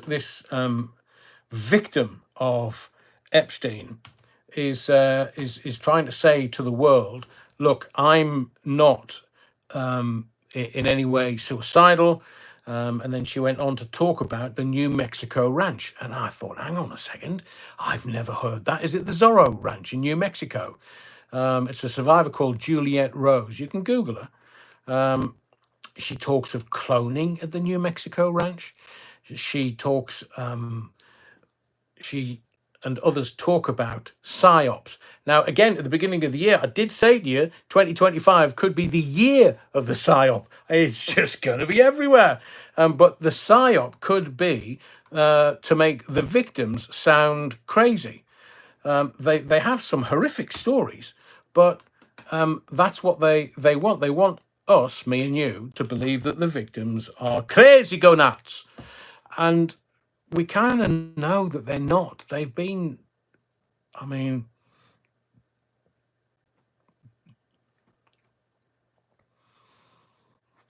victim of Epstein is trying to say to the world, look, I'm not in any way suicidal. And then she went on to talk about the New Mexico ranch. And I thought, hang on a second, I've never heard that. Is it the Zorro Ranch in New Mexico? It's a survivor called Juliette Rose. You can Google her. She talks of cloning at the New Mexico ranch. She talks, she and others talk about PSYOPs. Now, again, at the beginning of the year, I did say to you, 2025 could be the year of the PSYOP. It's just going to be everywhere. But the PSYOP could be to make the victims sound crazy. They have some horrific stories, but that's what they want. They want us, me and you, to believe that the victims are crazy go nuts. And we kind of know that they're not. They've been, I mean,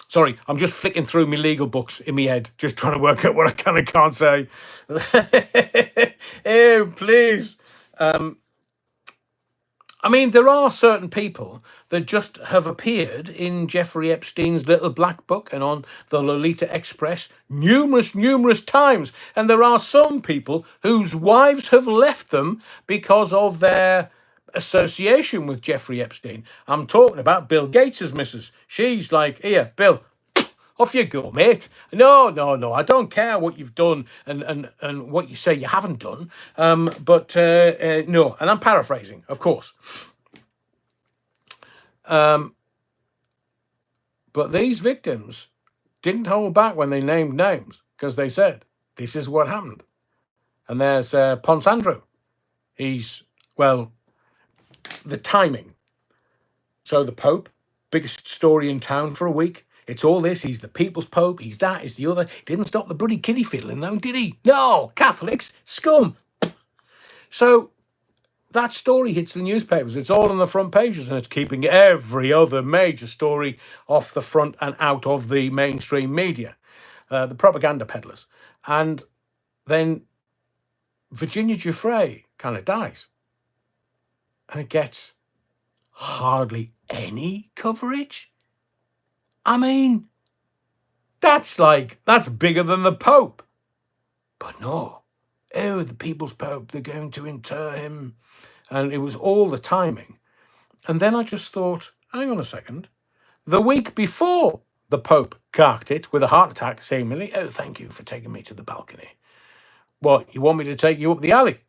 Sorry, I'm just flicking through my legal books in my head, just trying to work out what I can and can't say. Oh, please. I mean, there are certain people that just have appeared in Jeffrey Epstein's little black book and on the Lolita Express numerous times. And there are some people whose wives have left them because of their association with Jeffrey Epstein. I'm talking about Bill Gates' missus. She's like, here, Bill, off you go, mate. No, I don't care what you've done and what you say you haven't done. But no, and I'm paraphrasing, of course. But these victims didn't hold back when they named names, because they said, this is what happened. And there's Ponce Andrew. He's, well, the timing. So the Pope, biggest story in town for a week. It's all this. He's the people's Pope. He's that. He's the other. Didn't stop the bloody kiddie fiddling, though, did he? No, Catholics, scum. So that story hits the newspapers. It's all on the front pages, and it's keeping every other major story off the front and out of the mainstream media, the propaganda peddlers. And then Virginia Giuffre kind of dies, and it gets hardly any coverage. I mean, that's bigger than the Pope. But no, oh, the people's Pope, they're going to inter him. And it was all the timing. And then I just thought, hang on a second. The week before the Pope carked it with a heart attack, seemingly, oh, thank you for taking me to the balcony. What, you want me to take you up the alley?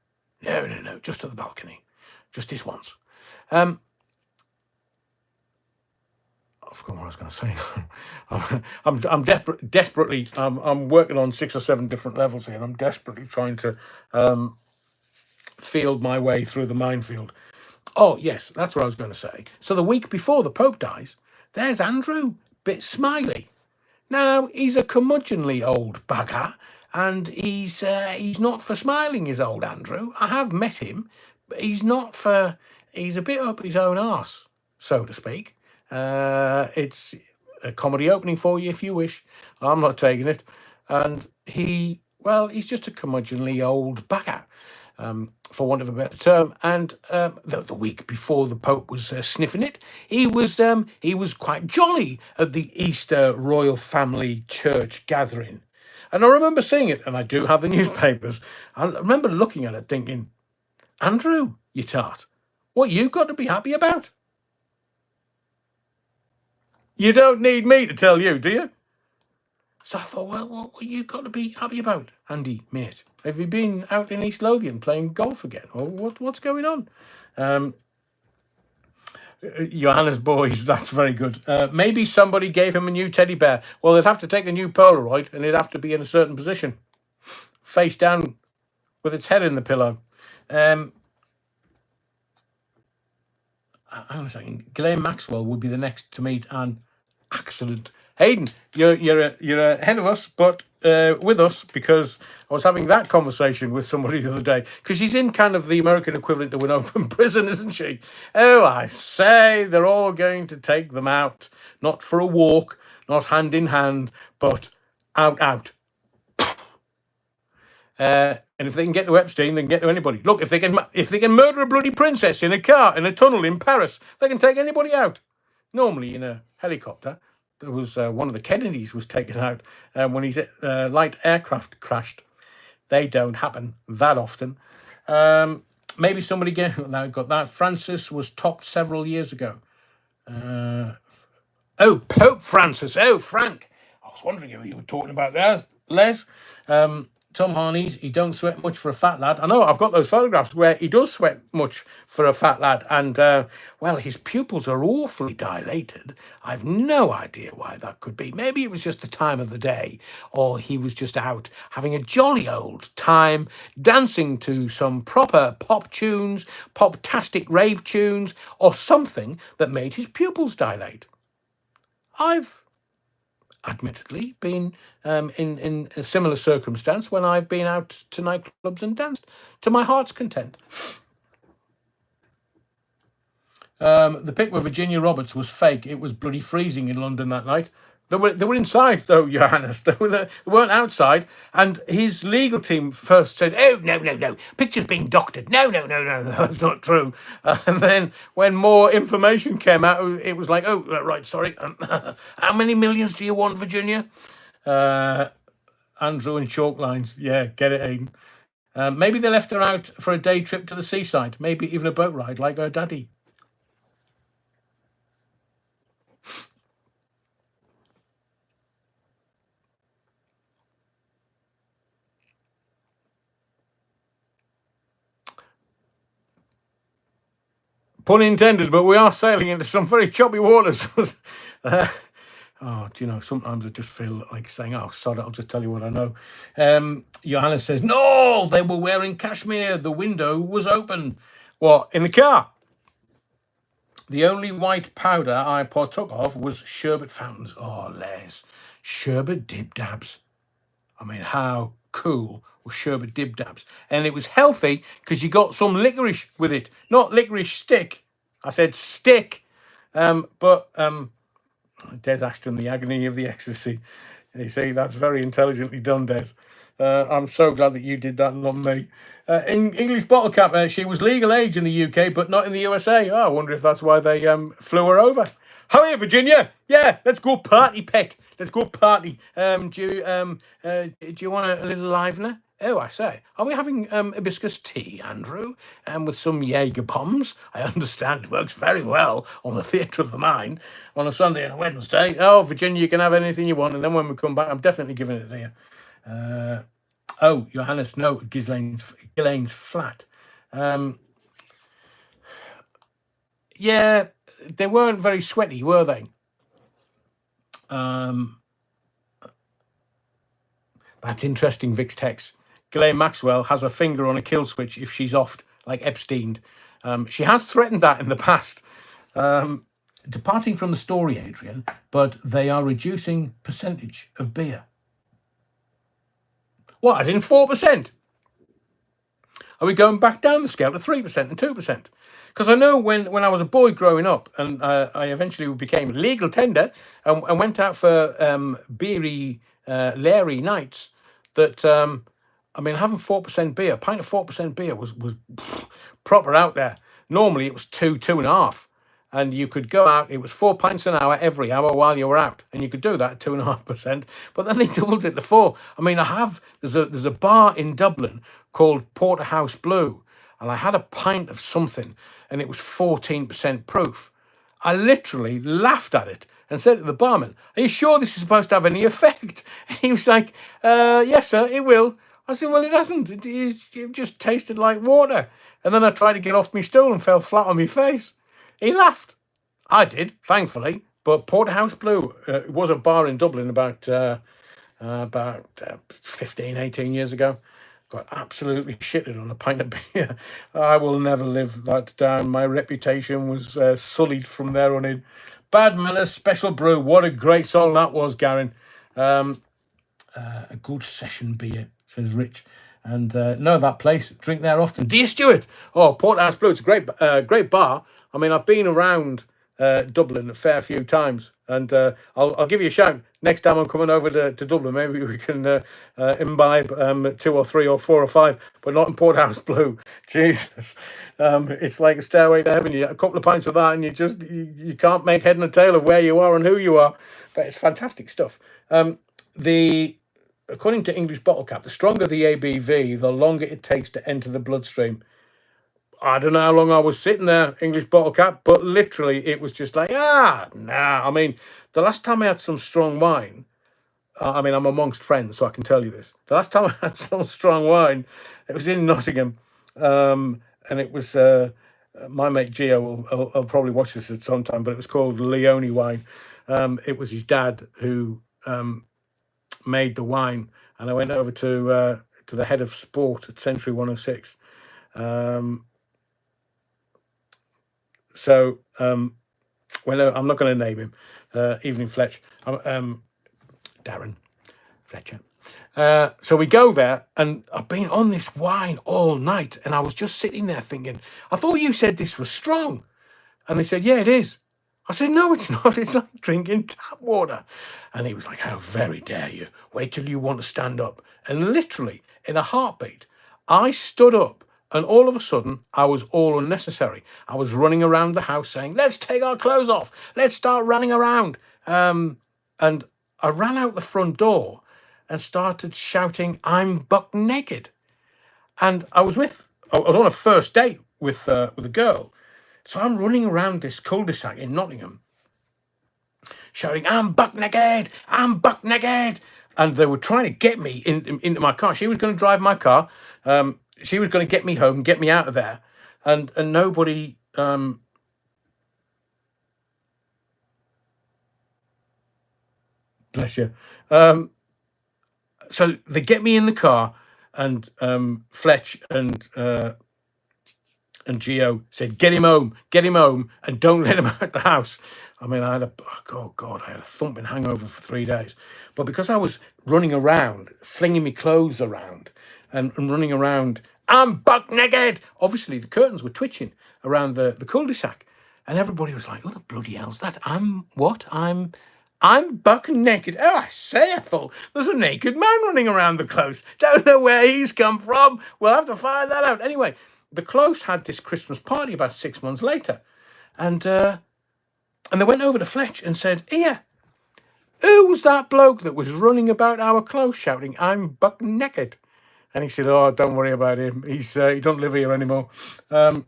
No, just to the balcony. Just this once. I forgot what I was going to say. I'm desperately. I'm working on 6 or 7 different levels here, and I'm desperately trying to field my way through the minefield. Oh yes, that's what I was going to say. So the week before the Pope dies, there's Andrew, bit smiley. Now he's a curmudgeonly old bugger, and he's not for smiling. Is old Andrew. I have met him, but he's not for. He's a bit up his own arse, so to speak. It's a comedy opening for you if you wish. I'm not taking it. And he's just a curmudgeonly old bagger, for want of a better term. And the week before the Pope was sniffing it, he was quite jolly at the Easter Royal Family Church gathering. And I remember seeing it, and I do have the newspapers. I remember looking at it thinking, Andrew, you tart, what you got to be happy about? You don't need me to tell you, do you? So I thought, well, what you got to be happy about, Andy, mate? Have you been out in East Lothian playing golf again? Or what's going on? Johanna's boys, that's very good. Maybe somebody gave him a new teddy bear. Well, they'd have to take a new Polaroid, and it'd have to be in a certain position. Face down with its head in the pillow. Hang on a second. Ghislaine Maxwell would be the next to meet an excellent. Hayden, you're ahead of us, but with us, because I was having that conversation with somebody the other day, because she's in kind of the American equivalent to an open prison, isn't she? Oh, I say, they're all going to take them out, not for a walk, not hand in hand, but out. And if they can get to Epstein, they can get to anybody. Look, if they can murder a bloody princess in a car in a tunnel in Paris, they can take anybody out. Normally in a helicopter. There was one of the Kennedys was taken out when his light aircraft crashed. They don't happen that often. Maybe somebody got that. Francis was topped several years ago. Pope Francis. Oh, Frank. I was wondering who you were talking about there, Les. Tom Harney's, he don't sweat much for a fat lad. I know, I've got those photographs where he does sweat much for a fat lad. And, his pupils are awfully dilated. I've no idea why that could be. Maybe it was just the time of the day, or he was just out having a jolly old time, dancing to some proper pop tunes, pop-tastic rave tunes, or something that made his pupils dilate. I've admittedly been in a similar circumstance when I've been out to nightclubs and danced to my heart's content. The pic with Virginia Roberts was fake. It was bloody freezing in London that night. They were inside though, Johannes. They weren't outside. And his legal team first said, "Oh no, picture's being doctored. No, that's not true." And then when more information came out, it was like, "Oh right, sorry. How many millions do you want, Virginia?" Andrew and chalk lines. Yeah, get it, Aiden. Maybe they left her out for a day trip to the seaside. Maybe even a boat ride, like her daddy. Pun intended, but we are sailing into some very choppy waters. Oh, do you know, sometimes I just feel like saying, "Oh, sorry, I'll just tell you what I know." Johannes says, "No, they were wearing cashmere. The window was open." What, in the car? The only white powder I partook of was sherbet fountains. Oh, Les. Sherbet dib dabs. I mean, how cool was sherbet dib dabs? And it was healthy because you got some licorice with it, not licorice stick. I said stick. But Des Ashton, the agony of the ecstasy. You see, that's very intelligently done, Des. I'm so glad that you did that, not me. In English bottle cap, she was legal age in the UK, but not in the USA. Oh, I wonder if that's why they flew her over. How are you, Virginia? Yeah, let's go party, pet. Let's go party. Do you want a little livener? Oh, I say, are we having hibiscus tea, Andrew? With some Jaeger bombs? I understand it works very well on the theatre of the mind on a Sunday and a Wednesday. Oh, Virginia, you can have anything you want, and then when we come back, I'm definitely giving it to you. Oh, Johannes, no, Ghislaine's flat. Yeah, they weren't very sweaty, were they? That's interesting, Vix text. Ghislaine Maxwell has her finger on a kill switch if she's offed, like Epstein. She has threatened that in the past. Departing from the story, Adrian, but they are reducing percentage of beer. What, as in 4%? Are we going back down the scale to 3% and 2%? Because I know when I was a boy growing up, and I eventually became legal tender and went out for beery, Larry nights, that I mean, having 4% beer, a pint of 4% beer was proper out there. Normally it was 2.5. And you could go out, it was 4 pints an hour every hour while you were out. And you could do that at 2.5%. But then they doubled it to 4. I mean, there's a bar in Dublin called Porterhouse Blue. And I had a pint of something and it was 14% proof. I literally laughed at it and said to the barman, "Are you sure this is supposed to have any effect?" And he was like, "Yes, sir, it will." I said, "Well, it hasn't. It just tasted like water." And then I tried to get off my stool and fell flat on my face. He laughed. I did, thankfully. But Porterhouse Blue was a bar in Dublin about 15, 18 years ago. Got absolutely shitted on a pint of beer. I will never live that down. My reputation was sullied from there on in. Bad Manners Special Brew. What a great song that was, Garen. A good session beer, says Rich. And no, that place, drink there often. Dear Stuart. Oh, Porterhouse Blue. It's a great bar. I mean, I've been around Dublin a fair few times, and I'll give you a shout next time I'm coming over to Dublin. Maybe we can imbibe 2 or 3 or 4 or 5, but not in Porterhouse Blue. Jesus, it's like a stairway to heaven. You get a couple of pints of that, and you can't make head and tail of where you are and who you are. But it's fantastic stuff. According to English Bottle Cap, the stronger the ABV, the longer it takes to enter the bloodstream. I don't know how long I was sitting there, English Bottle Cap, but literally it was just like, nah. I mean, the last time I had some strong wine, I mean, I'm amongst friends, so I can tell you this. The last time I had some strong wine, it was in Nottingham, and it was, my mate Gio will probably watch this at some time, but it was called Leone wine. It was his dad who made the wine, and I went over to the head of sport at Century 106. So, well, I'm not going to name him. Evening Fletch, Darren Fletcher. So we go there, and I've been on this wine all night, and I was just sitting there thinking, I thought you said this was strong. And they said, yeah, it is. I said, no, it's not. It's like drinking tap water. And he was like, how very dare you? Wait till you want to stand up. And literally, in a heartbeat, I stood up. And all of a sudden, I was all unnecessary. I was running around the house saying, let's take our clothes off. Let's start running around. And I ran out the front door and started shouting, I'm buck naked. And I was on a first date with a girl. So I'm running around this cul-de-sac in Nottingham, shouting, I'm buck naked, I'm buck naked. And they were trying to get me into my car. She was going to drive my car. She was going to get me home, get me out of there. And nobody... bless you. So they get me in the car, and Fletch and Gio said, get him home, and don't let him out the house. I mean, I had a thumping hangover for 3 days. But because I was running around, flinging my clothes around and running around, I'm buck naked. Obviously, the curtains were twitching around the cul-de-sac. And everybody was like, oh, the bloody hell's that? I'm buck naked. Oh, I say, Ethel, there's a naked man running around the close. Don't know where he's come from. We'll have to find that out. Anyway, the close had this Christmas party about 6 months later. And they went over to Fletch and said, here, who was that bloke that was running about our close shouting, I'm buck naked? And he said, oh, don't worry about him. He don't live here anymore. Hang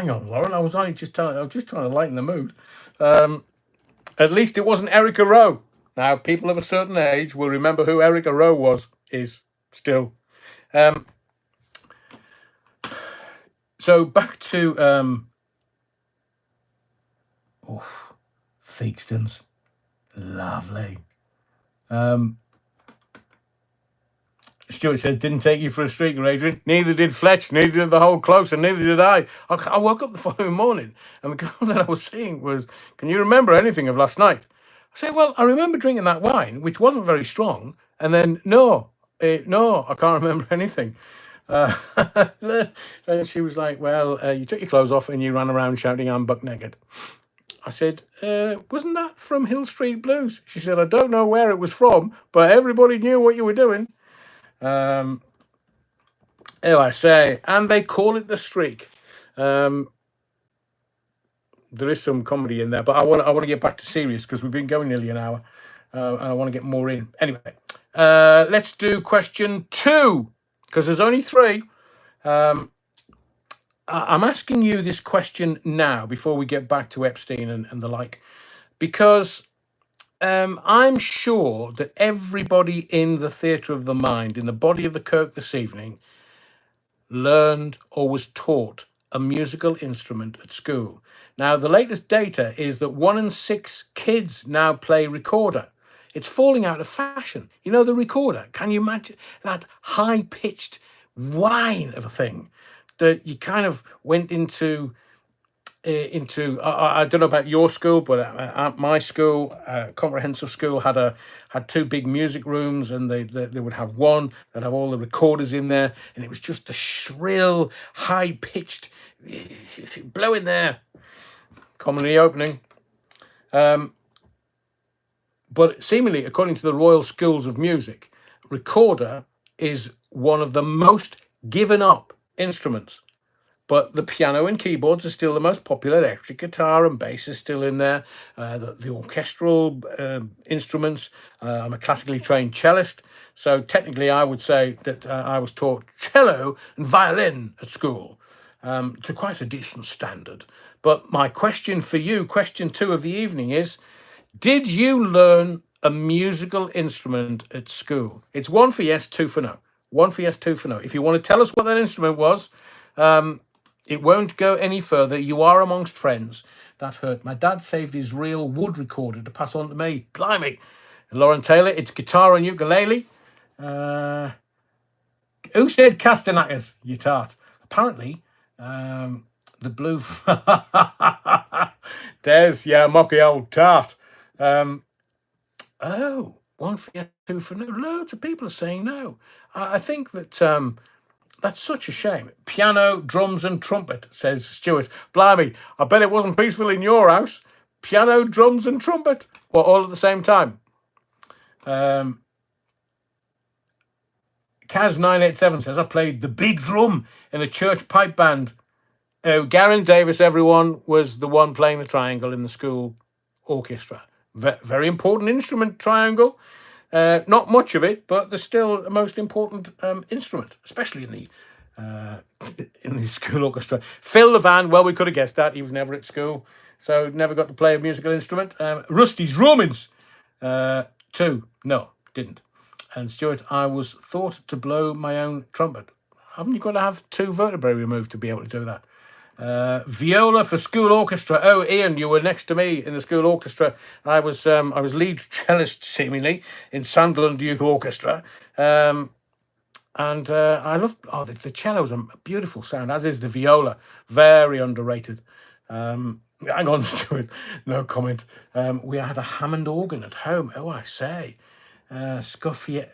on, Lauren. I was just trying to lighten the mood. At least it wasn't Erica Rowe. Now, people of a certain age will remember who Erica Rowe is still. So back to Theakston's. Lovely. Stuart says, didn't take you for a streaker, Adrian. Neither did Fletch, neither did the whole close, and neither did I. I woke up the following morning, and the girl that I was seeing was, can you remember anything of last night? I said, well, I remember drinking that wine, which wasn't very strong, and then, no, I can't remember anything. And she was like, well, you took your clothes off and you ran around shouting, I'm buck naked. I said, wasn't that from Hill Street Blues? She said, I don't know where it was from, but everybody knew what you were doing. I say, and they call it the streak. There is some comedy in there, but I want to get back to serious because we've been going nearly an hour, and I want to get more in. Anyway, let's do question 2 because there's only 3. I'm asking you this question now before we get back to Epstein and the like, because I'm sure that everybody in the theatre of the mind, in the body of the Kirk this evening, learned or was taught a musical instrument at school. Now, the latest data is that 1 in 6 kids now play recorder. It's falling out of fashion. You know, the recorder, can you imagine that high-pitched whine of a thing that you kind of went into I don't know about your school, but at my school, comprehensive school, had 2 big music rooms, and they would have one that have all the recorders in there, and it was just a shrill, high pitched blowing there, commonly opening. But seemingly, according to the Royal Schools of Music, recorder is one of the most given up instruments. But the piano and keyboards are still the most popular. Electric guitar and bass is still in there. The orchestral instruments. I'm a classically trained cellist. So technically, I would say that I was taught cello and violin at school to quite a decent standard. But my question for you, question 2 of the evening is, did you learn a musical instrument at school? It's 1 for yes, 2 for no. 1 for yes, 2 for no. If you want to tell us what that instrument was, it won't go any further. You are amongst friends. That hurt. My dad saved his real wood recorder to pass on to me. Blimey. Lauren Taylor, it's guitar and ukulele. Who said castanacas, you tart? Apparently, the blue... Des, yeah, mocky old tart. 1 for yes, 2 for no. Loads of people are saying no. I think that... That's such a shame. Piano, drums and trumpet, says Stuart. Blimey, I bet it wasn't peaceful in your house. Piano, drums and trumpet. Well, all at the same time. Kaz987 says, I played the big drum in a church pipe band. Garen Davis, everyone, was the one playing the triangle in the school orchestra. Very important instrument, triangle. Not much of it, but there's still the most important instrument, especially in the school orchestra. Phil Levan, well, we could have guessed that. He was never at school, so never got to play a musical instrument. Rusty's Romans, 2. No, didn't. And Stuart, I was thought to blow my own trumpet. Haven't you got to have 2 vertebrae removed to be able to do that? Viola for school orchestra. Oh, Ian, you were next to me in the school orchestra. I was lead cellist, seemingly, in Sunderland Youth Orchestra. And I love the cello's a beautiful sound, as is the viola. Very underrated. Hang on, Stuart. No comment. We had a Hammond organ at home. Oh, I say. Scofield.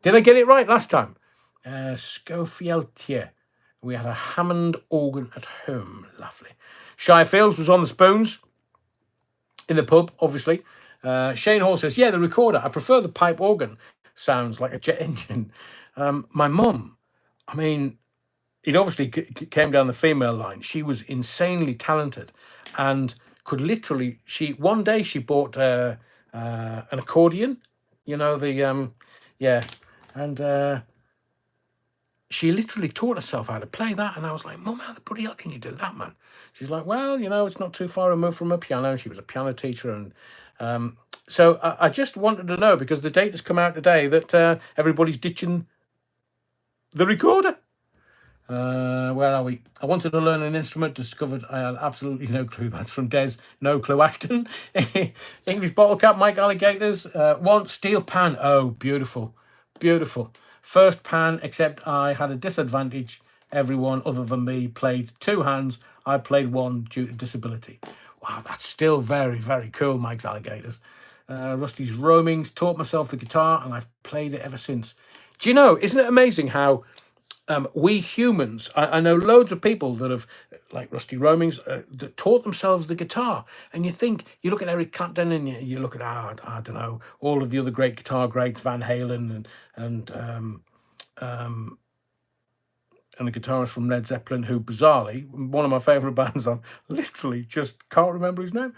Did I get it right last time? Scofieltier. We had a Hammond organ at home. Lovely. Shire Fields was on the spoons in the pub, obviously. Shane Hall says, yeah, the recorder. I prefer the pipe organ. Sounds like a jet engine. My mum, I mean, it obviously came down the female line. She was insanely talented and could literally, one day she bought an accordion, you know, and she literally taught herself how to play that. And I was like, Mum, how the bloody hell can you do that, man? She's like, well, you know, it's not too far removed from a piano. She was a piano teacher. And so I just wanted to know, because the date has come out today that everybody's ditching the recorder. Where are we? I wanted to learn an instrument, discovered I had absolutely no clue. That's from Des, no clue Ashton. English bottle cap, Mike Alligators. One steel pan. Oh, beautiful. Beautiful. First pan, except I had a disadvantage. Everyone other than me played 2 hands. I played 1 due to disability. Wow, that's still very, very cool, Mike's Alligators. Rusty's Roamings, taught myself the guitar, and I've played it ever since. Do you know, isn't it amazing how we humans, I know loads of people that have, like Rusty Roamings, that taught themselves the guitar. And you think, you look at Eric Clapton and you look at, I don't know, all of the other great guitar greats, Van Halen and the guitarist from Led Zeppelin, who bizarrely, one of my favourite bands, I literally just can't remember his name.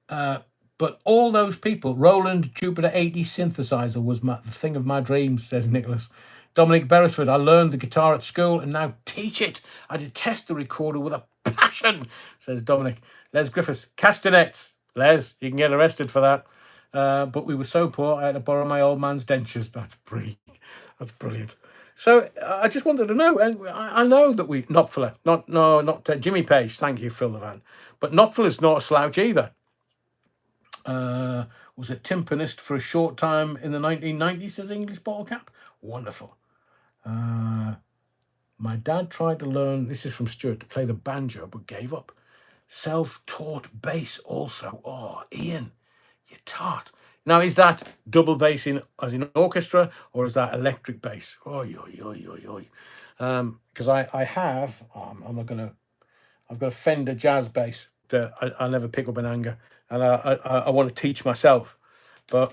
But all those people, Roland Jupiter 80 synthesizer was the thing of my dreams, says Nicholas. Dominic Beresford, I learned the guitar at school and now teach it. I detest the recorder with a passion, says Dominic. Les Griffiths, castanets. Les, you can get arrested for that. But we were so poor, I had to borrow my old man's dentures. That's brilliant. That's brilliant. So I just wanted to know, and I know that Knopfler, not Jimmy Page, thank you, Phil Levan. But Knopfler's not a slouch either. Was a timpanist for a short time in the 1990s, says English Bottle Cap. Wonderful. My dad tried to learn, this is from Stuart, to play the banjo, but gave up. Self-taught bass also. Oh, Ian, you tart. Now, is that double bass as in orchestra, or is that electric bass? Because I have, I've got a Fender jazz bass that I never pick up in anger, and I want to teach myself. But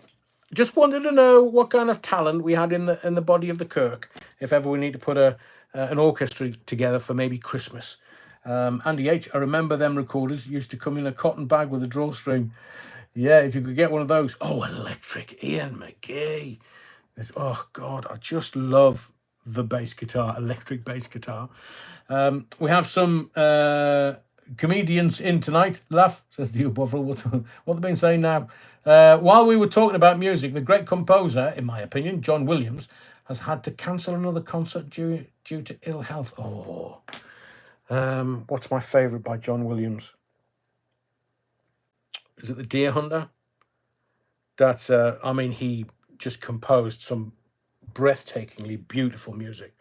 just wanted to know what kind of talent we had in the body of the Kirk, if ever we need to put an orchestra together for maybe Christmas. Andy H, I remember them recorders used to come in a cotton bag with a drawstring. Yeah, if you could get one of those. Oh, electric, Ian McGee. Oh, God, I just love the bass guitar, electric bass guitar. We have some comedians in tonight. Laugh, says the U-Buffalo. What have they been saying now? While we were talking about music, the great composer, in my opinion, John Williams, has had to cancel another concert due to ill health. Oh, what's my favourite by John Williams? Is it The Deer Hunter? That's, he just composed some breathtakingly beautiful music.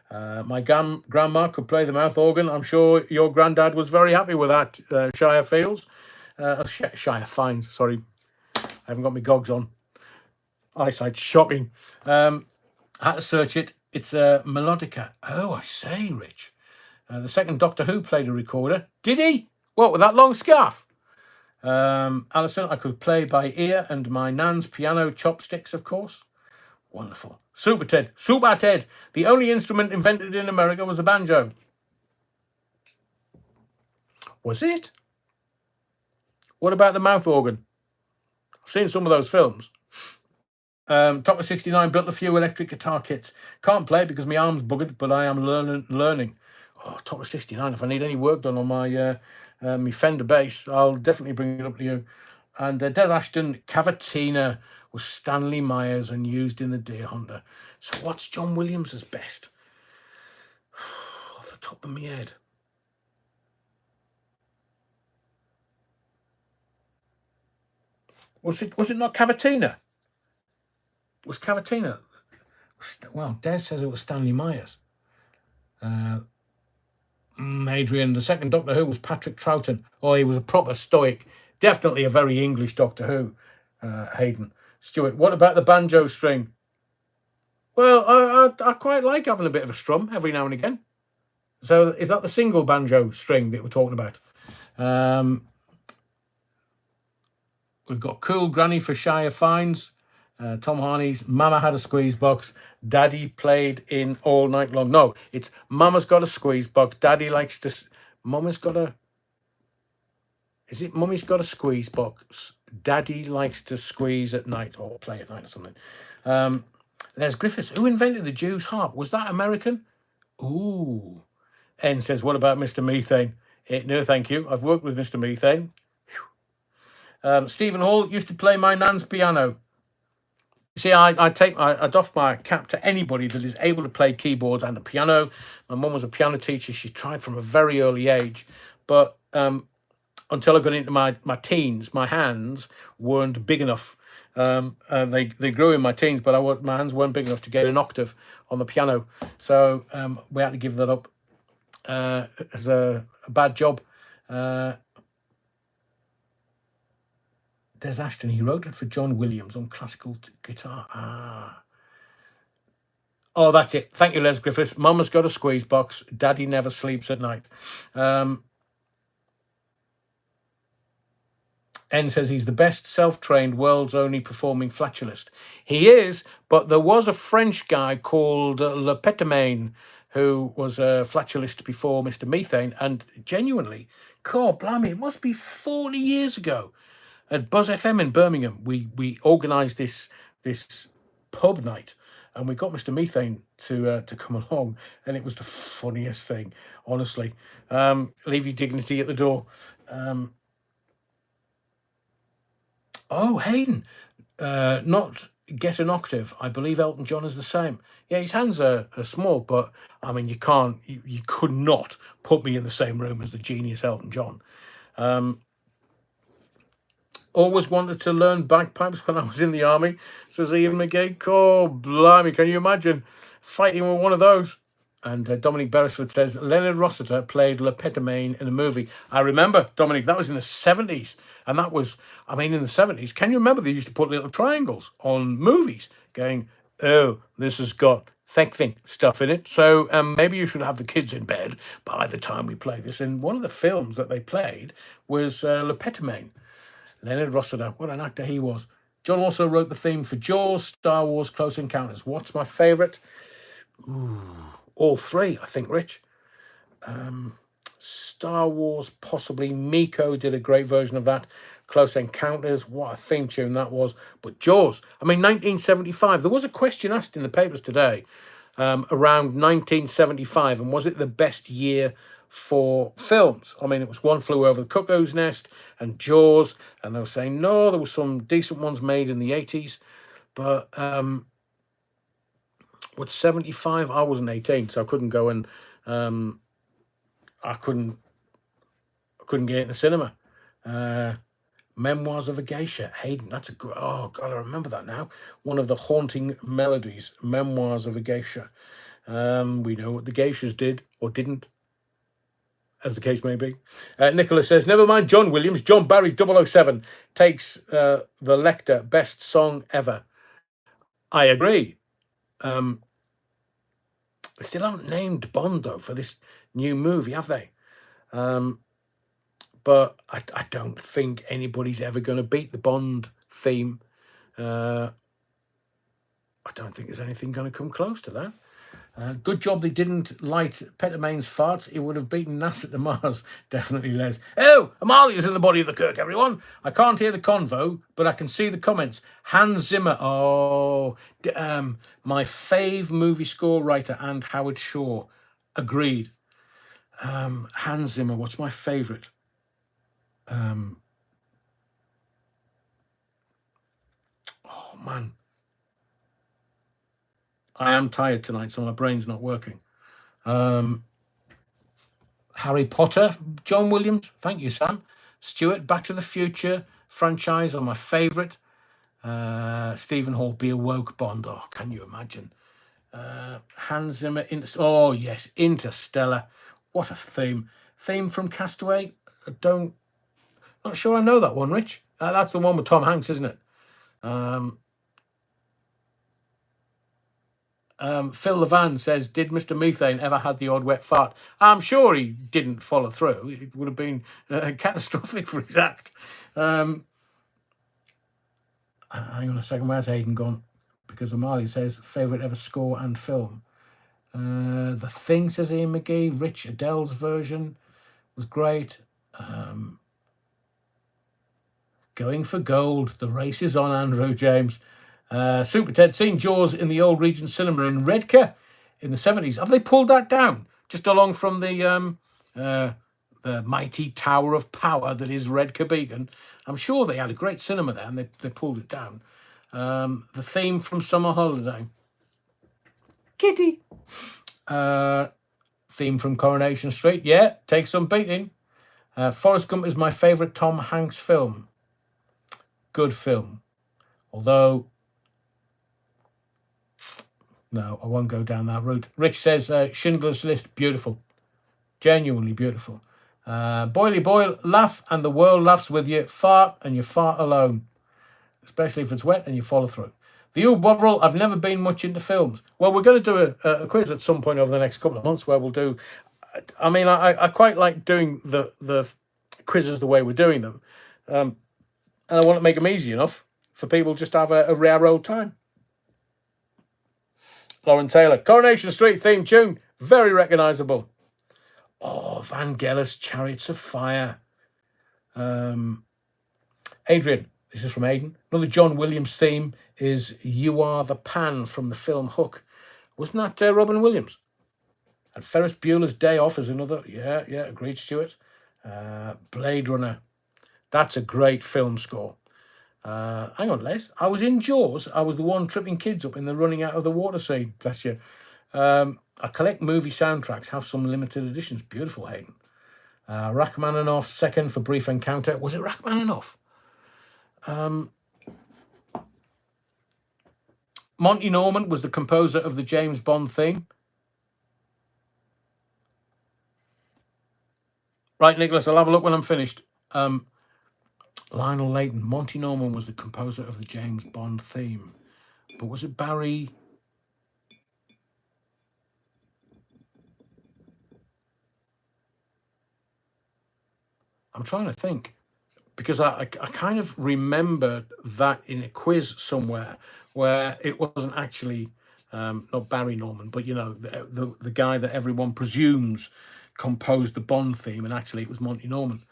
My grandma could play the mouth organ. I'm sure your granddad was very happy with that, Shire Fields. Shire Fines, sorry. I haven't got my gogs on. Eyesight's shocking. I had to search it. It's a melodica. Oh, I say, Rich. The second Doctor Who played a recorder. Did he? What, with that long scarf? Alison, I could play by ear and my nan's piano chopsticks, of course. Wonderful. Super Ted. Super Ted. The only instrument invented in America was the banjo. Was it? What about the mouth organ? I've seen some of those films. Top of 69 built a few electric guitar kits. Can't play because my arm's buggered, but I am learning. Oh, top of 69. If I need any work done on my my Fender bass, I'll definitely bring it up to you. And Des Ashton, Cavatina was Stanley Myers and used in the Deer Hunter. So what's John Williams' best? Off the top of my head. Was it not Cavatina? Was Cavatina? Well, Des says it was Stanley Myers. Adrian, the second Doctor Who was Patrick Troughton. Oh, he was a proper stoic. Definitely a very English Doctor Who, Hayden. Stuart, what about the banjo string? Well, I quite like having a bit of a strum every now and again. So is that the single banjo string that we're talking about? We've got Cool Granny for Shire Fines. Tom Harney's Mama Had a Squeeze Box. Daddy played in All Night Long. No, it's Mama's got a squeeze box. Daddy likes to... Mama's got a... Is it Mummy's got a squeeze box? Daddy likes to squeeze at night or play at night or something. There's Griffiths. Who invented the Jew's harp? Was that American? Ooh. N says, what about Mr. Methane? No, thank you. I've worked with Mr. Methane. Stephen Hall used to play my nan's piano. See, I doff my cap to anybody that is able to play keyboards and a piano. My mum was a piano teacher. She tried from a very early age. But until I got into my teens, my hands weren't big enough. They grew in my teens, but my hands weren't big enough to get an octave on the piano. So we had to give that up as a bad job. Des Ashton, he wrote it for John Williams on classical guitar. Oh, that's it. Thank you, Les Griffiths. Mama's got a squeeze box. Daddy never sleeps at night. N says he's the best self-trained, world's only performing flatulist. He is, but there was a French guy called Le Pétomane who was a flatulist before Mr. Methane, and genuinely, God blimey, it must be 40 years ago. At Buzz FM in Birmingham, we organised this pub night, and we got Mr. Methane to come along, and it was the funniest thing, honestly. Leave your dignity at the door. Oh, Hayden, not get an octave. I believe Elton John is the same. Yeah, his hands are small, but I mean, you could not put me in the same room as the genius Elton John. Always wanted to learn bagpipes when I was in the army, says Ian McGee. Oh, blimey, can you imagine fighting with one of those? And Dominic Beresford says, Leonard Rossiter played Le Pétomane in a movie. I remember, Dominic, that was in the 70s. And that was, I mean, in the 70s, can you remember they used to put little triangles on movies going, oh, this has got think stuff in it. So maybe you should have the kids in bed by the time we play this. And one of the films that they played was Le Pétomane. Leonard Rossiter, what an actor he was. John also wrote the theme for Jaws, Star Wars, Close Encounters. What's my favourite? All three, I think, Rich. Star Wars, possibly. Miko did a great version of that. Close Encounters, what a theme tune that was. But Jaws, I mean, 1975. There was a question asked in the papers today around 1975, and was it the best year for films? I mean, it was One Flew Over the Cuckoo's Nest and Jaws, and they were saying, no, there were some decent ones made in the 80s, but with 75, I wasn't 18, so I couldn't go and I couldn't get in the cinema. Memoirs of a Geisha. Hayden, that's oh God, I remember that now. One of the haunting melodies, Memoirs of a Geisha. We know what the geishas did or didn't, as the case may be. Nicholas says, never mind John Williams, John Barry's 007 takes the Lecter, best song ever. I agree. They still haven't named Bond, though, for this new movie, have they? But I don't think anybody's ever going to beat the Bond theme. I don't think there's anything going to come close to that. Good job they didn't light Peter Main's farts. He would have beaten NASA to Mars. Definitely, Les. Oh, Amalia's in the body of the Kirk, everyone. I can't hear the convo, but I can see the comments. Hans Zimmer. Oh, my fave movie score writer and Howard Shaw. Agreed. Hans Zimmer. What's my favourite? Oh, man. I am tired tonight, so my brain's not working. Harry Potter, John Williams. Thank you, Sam. Stuart, Back to the Future franchise are my favourite. Stephen Hall, Be Awoke Bond. Oh, can you imagine? Hans Zimmer. Oh, yes, Interstellar. What a theme. Theme from Castaway. Not sure I know that one, Rich. That's the one with Tom Hanks, isn't it? Phil Levan says, did Mr. Methane ever had the odd wet fart? I'm sure he didn't follow through. It would have been catastrophic for his act. Hang on a second. Where's Hayden gone? Because Amalia says, favourite ever score and film. The Thing, says Ian McGee. Rich Adele's version was great. Going for gold. The race is on, Andrew James. Super Ted, seen Jaws in the old Regent Cinema in Redcar in the 70s. Have they pulled that down? Just along from the mighty Tower of Power that is Redcar Beacon. I'm sure they had a great cinema there and they pulled it down. The theme from Summer Holiday. Kitty. Theme from Coronation Street. Yeah, take some beating. Forrest Gump is my favourite Tom Hanks film. Good film. Although, no, I won't go down that route. Rich says Schindler's List, beautiful. Genuinely beautiful. Boily Boyle, laugh and the world laughs with you. Fart and you fart alone. Especially if it's wet and you follow through. The old Bovril, I've never been much into films. Well, we're going to do a quiz at some point over the next couple of months where we'll do... I mean, I quite like doing the quizzes the way we're doing them. And I want to make them easy enough for people just to have a rare old time. Lauren Taylor, Coronation Street theme tune, very recognisable. Oh, Vangelis, Chariots of Fire. Adrian, this is from Aidan. Another John Williams theme is You Are the Pan from the film Hook. Wasn't that Robin Williams? And Ferris Bueller's Day Off is another. Yeah, agreed, Stuart. Blade Runner. That's a great film score. Hang on, Les. I was in Jaws. I was the one tripping kids up in the running out of the water scene. Bless you. I collect movie soundtracks, have some limited editions. Beautiful, Hayden. Rachmaninoff, second for Brief Encounter. Was it Rachmaninoff? Monty Norman was the composer of the James Bond theme. Right, Nicholas, I'll have a look when I'm finished. Lionel Layton, Monty Norman was the composer of the James Bond theme. But was it Barry? I'm trying to think. Because I kind of remember that in a quiz somewhere where it wasn't actually, not Barry Norman, but, you know, the guy that everyone presumes composed the Bond theme, and actually it was Monty Norman.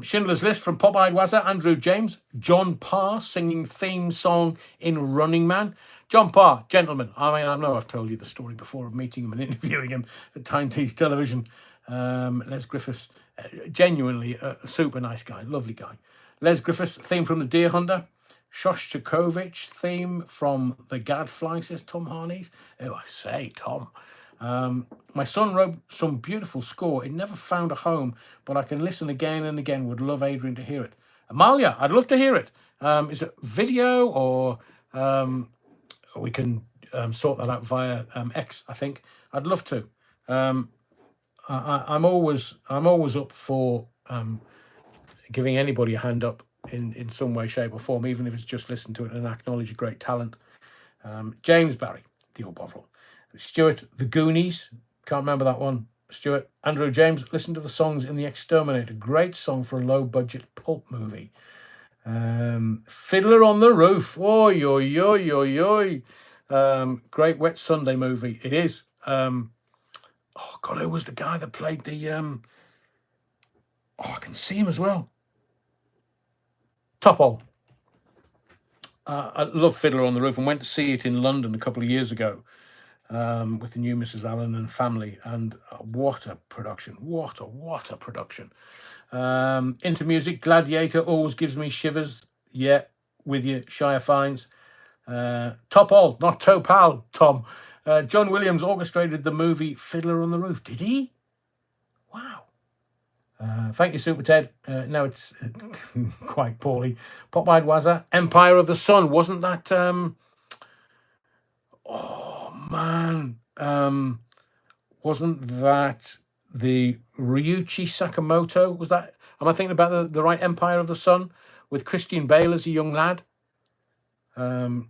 Schindler's List from Pop-Eyed Wazza, Andrew James. John Parr singing theme song in Running Man. John Parr, gentleman. I mean, I know I've told you the story before of meeting him and interviewing him at Time Tease Television. Les Griffiths, genuinely a super nice guy, lovely guy. Les Griffiths, theme from The Deer Hunter. Shostakovich, theme from The Gadfly, says Tom Harneys. Oh, I say, Tom. My son wrote some beautiful score. It never found a home, but I can listen again and again. Would love Adrian to hear it. Amalia, I'd love to hear it. Is it video or we can sort that out via X, I think. I'd love to. I'm always up for giving anybody a hand up in some way, shape or form, even if it's just listen to it and acknowledge a great talent. James Barry, the old Bovril. Stuart, The Goonies. Can't remember that one. Stuart. Andrew James, listen to the songs in The Exterminator. Great song for a low-budget pulp movie. Fiddler on the Roof. Oi, oi, oi, oi, oi. Great Wet Sunday movie. It is. Oh, God, who was the guy that played the... Oh, I can see him as well. Topol. I love Fiddler on the Roof and went to see it in London a couple of years ago with the new Mrs. Allen and family. And what a production. What a production. Into music, Gladiator always gives me shivers. Yeah, with you, Shire Fines. Topol, not Topal, Tom. John Williams orchestrated the movie Fiddler on the Roof. Did he? Wow. Thank you, Super Ted. No, it's quite poorly. Popeyed Wazza. Empire of the Sun. Wasn't that... oh, man. Wasn't that the Ryuichi Sakamoto? Was that... Am I thinking about the right Empire of the Sun? With Christian Bale as a young lad? The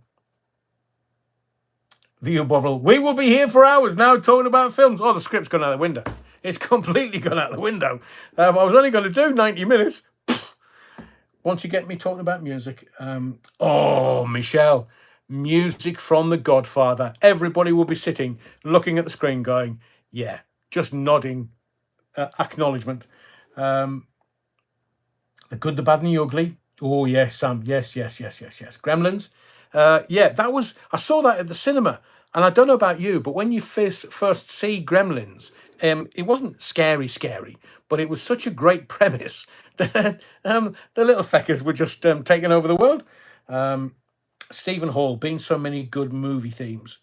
Bovril. We will be here for hours now talking about films. Oh, the script's gone out the window. It's completely gone out the window. I was only going to do 90 minutes. Once you get me talking about music. Oh, Michelle. Music from The Godfather. Everybody will be sitting, looking at the screen going, yeah, just nodding acknowledgement. The Good, the Bad and the Ugly. Oh, yes, Sam. Yes. Gremlins. Yeah, that was... I saw that at the cinema. And I don't know about you, but when you first see Gremlins... it wasn't scary, but it was such a great premise that the little feckers were just taking over the world. Stephen Hall, been so many good movie themes.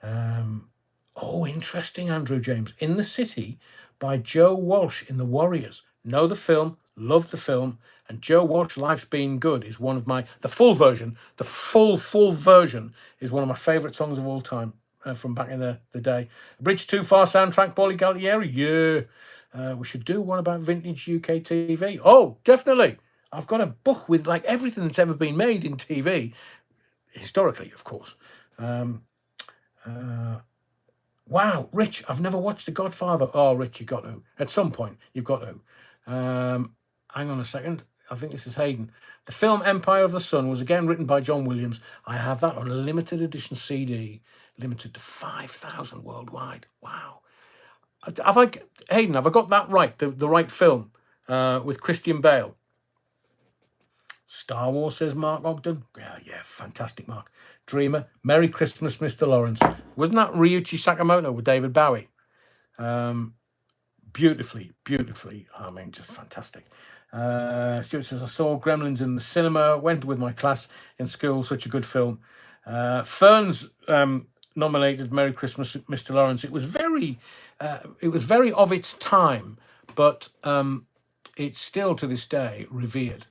Oh, interesting, Andrew James. In the City by Joe Walsh in The Warriors. Know the film, love the film, and Joe Walsh, Life's Been Good is one of my... The full version, the full version is one of my favourite songs of all time. From back in the day. Bridge Too Far soundtrack, Paulie Galtieri. Yeah. We should do one about vintage UK TV. Oh, definitely. I've got a book with like everything that's ever been made in TV. Historically, of course. Wow, Rich, I've never watched The Godfather. Oh, Rich, you got to. At some point, you've got to. Hang on a second. I think this is Hayden. The film Empire of the Sun was again written by John Williams. I have that on a limited edition CD. Limited to 5,000 worldwide. Wow. Hayden, have I got that right? The right film with Christian Bale. Star Wars, says Mark Ogden. Yeah, fantastic, Mark. Dreamer. Merry Christmas, Mr. Lawrence. Wasn't that Ryuichi Sakamoto with David Bowie? Beautifully. I mean, just fantastic. Stuart says, I saw Gremlins in the cinema. Went with my class in school. Such a good film. Fern's... nominated Merry Christmas, Mr. Lawrence. It was very of its time, but it's still to this day revered.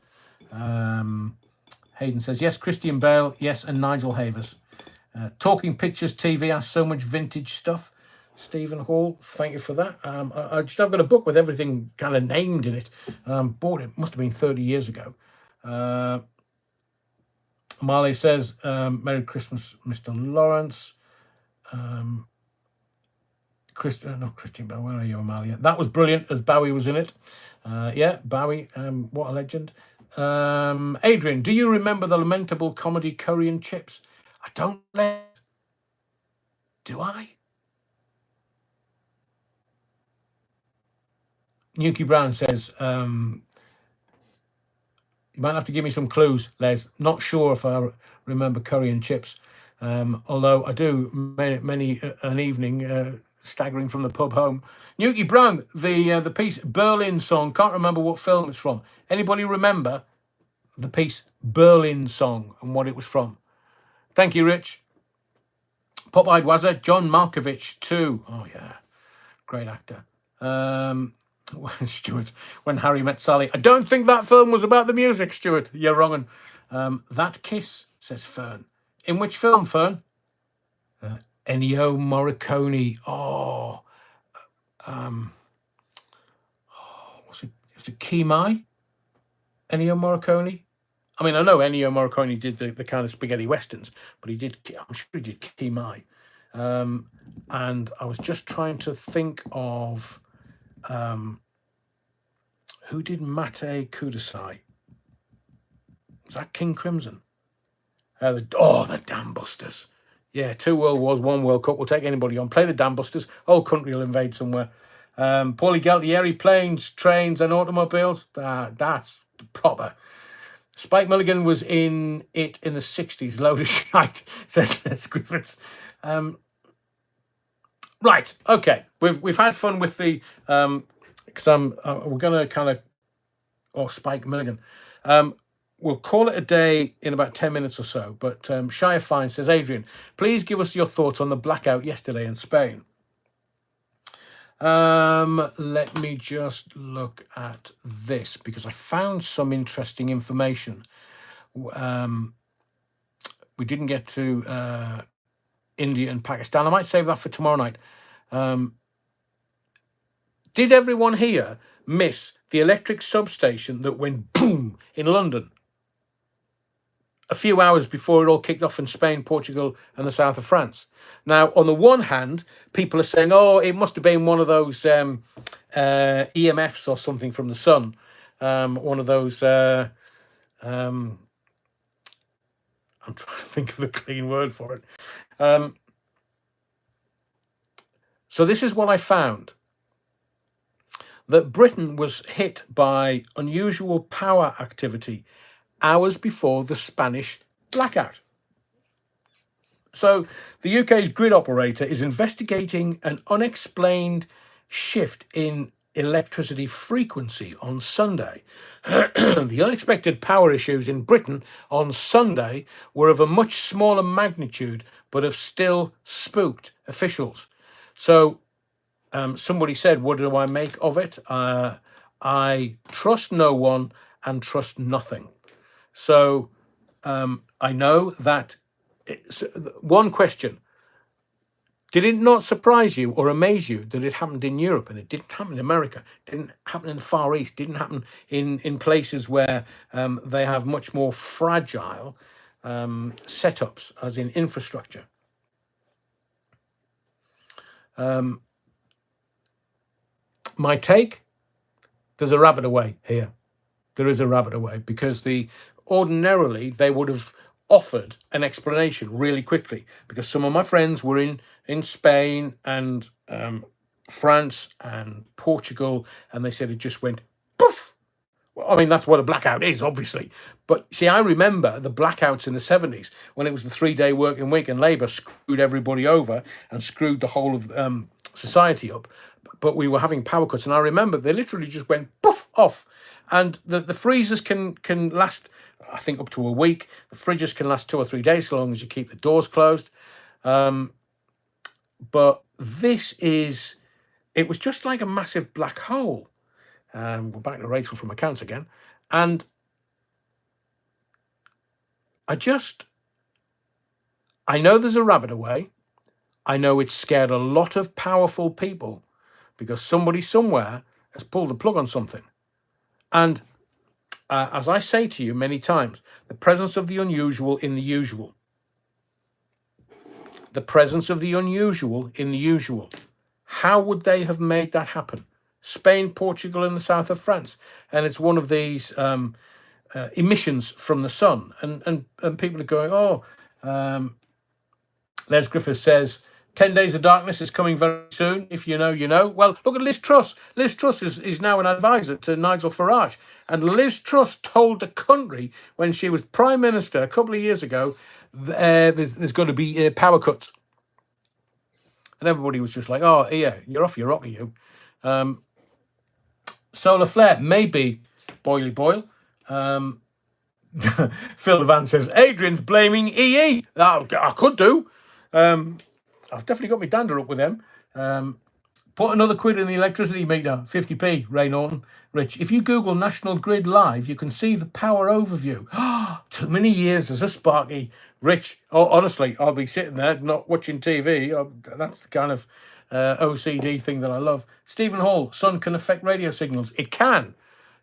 Hayden says, yes, Christian Bale, yes, and Nigel Havers. Talking Pictures TV has so much vintage stuff. Stephen Hall, thank you for that. I've got a book with everything kind of named in it. Bought it, must have been 30 years ago. Marley says, Merry Christmas, Mr. Lawrence. Christian Bale, where are you, Amalia? That was brilliant as Bowie was in it. Yeah, Bowie, what a legend. Adrian, do you remember the lamentable comedy Curry and Chips? I don't. Do I? Nuki Brown says, you might have to give me some clues, Les. Not sure if I remember Curry and Chips. Although I do many an evening staggering from the pub home. Nuki Brown, the piece Berlin Song. Can't remember what film it's from. Anybody remember the piece Berlin Song and what it was from? Thank you, Rich. Pop-eyed Wazza, John Malkovich too. Oh yeah, great actor. Stuart, When Harry Met Sally. I don't think that film was about the music, Stuart. You're wrong. That Kiss, says Fern. In which film, Fern? Ennio Morricone. Was it Kimai? Ennio Morricone? I mean, I know Ennio Morricone did the kind of spaghetti westerns, but I'm sure he did Kimai. And I was just trying to think of who did Mate Kudasai. Was that King Crimson? The Dam Busters. Yeah, 2 World Wars, 1 World Cup. We'll take anybody on. Play the Dam Busters. Whole country will invade somewhere. Paulie Galtieri, planes, trains, and automobiles. That's proper. Spike Milligan was in it in the 60s. Load of shite, says Les Griffiths. Right, okay. We've had fun with the because we're gonna kind of Spike Milligan. We'll call it a day in about 10 minutes or so. But Shire Fine says, Adrian, please give us your thoughts on the blackout yesterday in Spain. Let me just look at this because I found some interesting information. We didn't get to India and Pakistan. I might save that for tomorrow night. Did everyone here miss the electric substation that went boom in London a few hours before it all kicked off in Spain, Portugal, and the south of France? Now, on the one hand, people are saying, oh, it must have been one of those EMFs or something from the sun. One of those... I'm trying to think of a clean word for it. So this is what I found. That Britain was hit by unusual power activity hours before the Spanish blackout. So the UK's grid operator is investigating an unexplained shift in electricity frequency on Sunday. The unexpected power issues in Britain on Sunday were of a much smaller magnitude, but have still spooked officials. So somebody said, what do I make of it? I trust no one and trust nothing. So I know that one question, did it not surprise you or amaze you that it happened in Europe and it didn't happen in America, didn't happen in the Far East, didn't happen in places where they have much more fragile setups, as in infrastructure? My take, there's a rabbit away here. There is a rabbit away because ordinarily they would have offered an explanation really quickly, because some of my friends were in Spain and France and Portugal, and they said it just went poof. Well, I mean, that's what a blackout is, obviously. But see, I remember the blackouts in the 70s when it was the 3-day working week and Labour screwed everybody over and screwed the whole of society up. But we were having power cuts, and I remember they literally just went poof off. And the freezers can last, I think, up to a week. The fridges can last 2 or 3 days, so long as you keep the doors closed. But it was just like a massive black hole. We're back to Rachel from accounts again. And I know there's a rabbit away. I know it's scared a lot of powerful people because somebody somewhere has pulled the plug on something. And as I say to you many times, the presence of the unusual in the usual. The presence of the unusual in the usual. How would they have made that happen? Spain, Portugal, and the south of France. And it's one of these emissions from the sun. And people are going, Les Griffiths says, 10 Days of Darkness is coming very soon. If you know, you know. Well, look at Liz Truss. Liz Truss is now an advisor to Nigel Farage. And Liz Truss told the country when she was Prime Minister a couple of years ago, there's going to be power cuts. And everybody was just like, oh, yeah, you're off your rocker, you. Solar flare, maybe, boily boil. Phil Van says, Adrian's blaming EE. I could do. I've definitely got my dander up with them. Put another quid in the electricity meter, 50p, Ray Norton. Rich, if you Google National Grid Live, you can see the power overview. Too many years as a Sparky. Rich, honestly, I'll be sitting there not watching TV. That's the kind of OCD thing that I love. Stephen Hall, sun can affect radio signals. It can.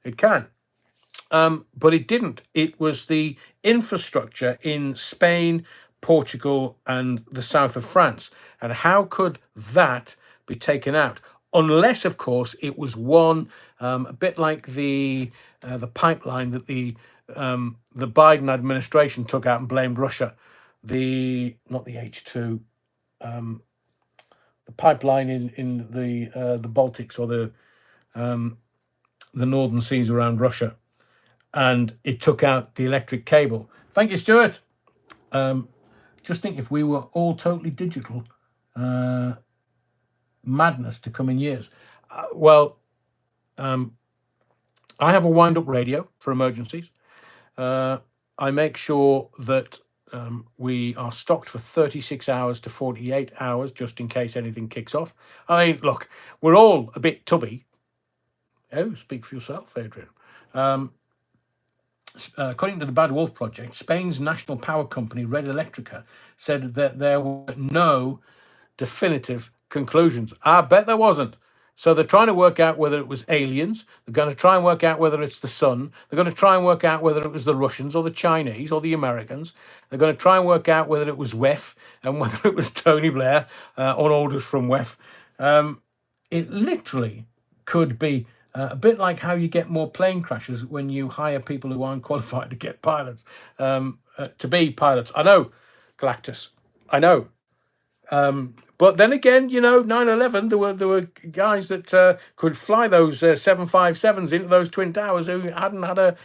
But it didn't. It was the infrastructure in Spain, Portugal and the south of France. And how could that be taken out? Unless, of course, it was one a bit like the pipeline that the Biden administration took out and blamed Russia. Not the H2, the pipeline in the Baltics or the northern seas around Russia, and it took out the electric cable. Thank you, Stuart. Just think if we were all totally digital, madness to come in years. I have a wind-up radio for emergencies. I make sure that we are stocked for 36 hours to 48 hours, just in case anything kicks off. I mean, look, we're all a bit tubby. Oh, speak for yourself, Adrian. According to the Bad Wolf Project, Spain's national power company, Red Electrica, said that there were no definitive conclusions. I bet there wasn't. So they're trying to work out whether it was aliens. They're going to try and work out whether it's the sun. They're going to try and work out whether it was the Russians or the Chinese or the Americans. They're going to try and work out whether it was WEF and whether it was Tony Blair on orders from WEF. It literally could be a bit like how you get more plane crashes when you hire people who aren't qualified to get pilots, to be pilots. I know, Galactus. I know. But then again, 9/11, there were guys that could fly those 757s into those Twin Towers who hadn't had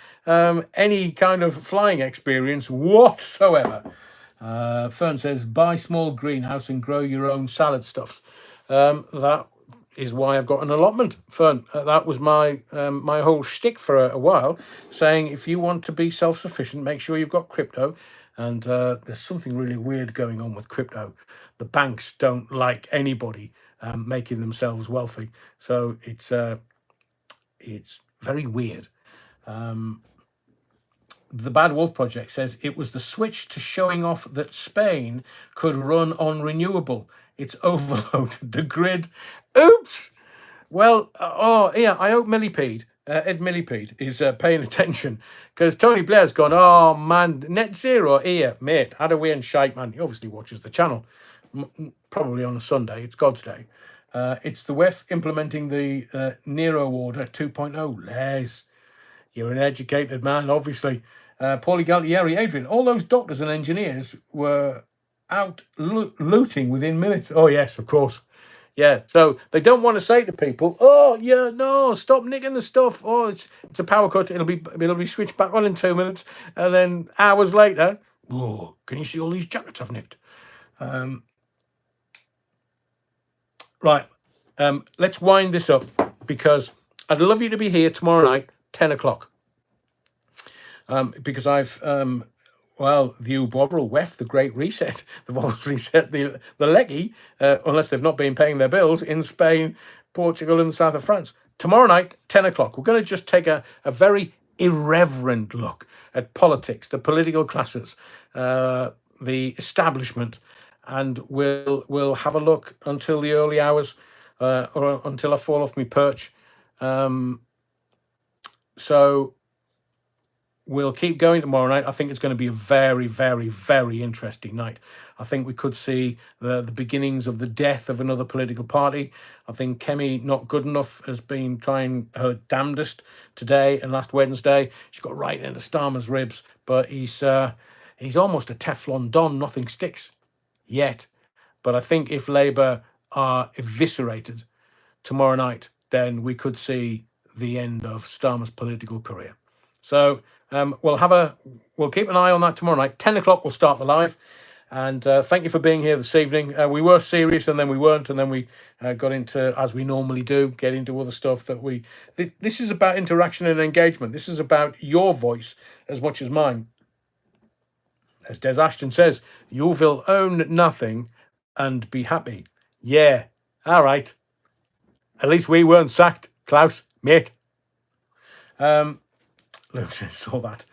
any kind of flying experience whatsoever. Fern says, buy small greenhouse and grow your own salad stuffs. That is why I've got an allotment, Fern. That was my my whole shtick for a while, saying if you want to be self-sufficient, make sure you've got crypto. And there's something really weird going on with crypto. The banks don't like anybody making themselves wealthy, so it's very weird. The Bad Wolf Project says it was the switch to showing off that Spain could run on renewable. It's overloaded the grid. Oops. Well, I hope Millipede. Ed Millipede is paying attention, because Tony Blair's gone, oh man, net zero here, mate. How do we and shite, man? He obviously watches the channel, probably on a Sunday. It's God's day. It's the WEF implementing the Nero Order 2.0. Les, you're an educated man, obviously. Paulie Galtieri, Adrian, all those doctors and engineers were out looting within minutes. Oh yes, of course. Yeah, so they don't want to say to people, oh yeah, no, stop nicking the stuff. Oh, it's a power cut. It'll be switched back on in 2 minutes, and then hours later, oh, can you see all these jackets I've nicked? Right, let's wind this up, because I'd love you to be here tomorrow night, 10 o'clock. Because I've the Bovril WEF, the Great Reset, they've obviously set the leggy, unless they've not been paying their bills, in Spain, Portugal and the south of France. Tomorrow night, 10 o'clock, we're going to just take a very irreverent look at politics, the political classes, the establishment, and we'll have a look until the early hours, or until I fall off my perch. So we'll keep going tomorrow night. I think it's going to be a very, very, very interesting night. I think we could see the beginnings of the death of another political party. I think Kemi Not Good Enough has been trying her damnedest today and last Wednesday. She got right into Starmer's ribs, but he's almost a Teflon Don. Nothing sticks yet. But I think if Labour are eviscerated tomorrow night, then we could see the end of Starmer's political career. So we'll keep an eye on that tomorrow night. 10 o'clock we'll start the live. And thank you for being here this evening. We were serious, and then we weren't, and then we got into, as we normally do, get into other stuff that this is about interaction and engagement. This is about your voice as much as mine. As Des Ashton says, you will own nothing and be happy. Yeah, all right. At least we weren't sacked, Klaus, mate. Luke saw that.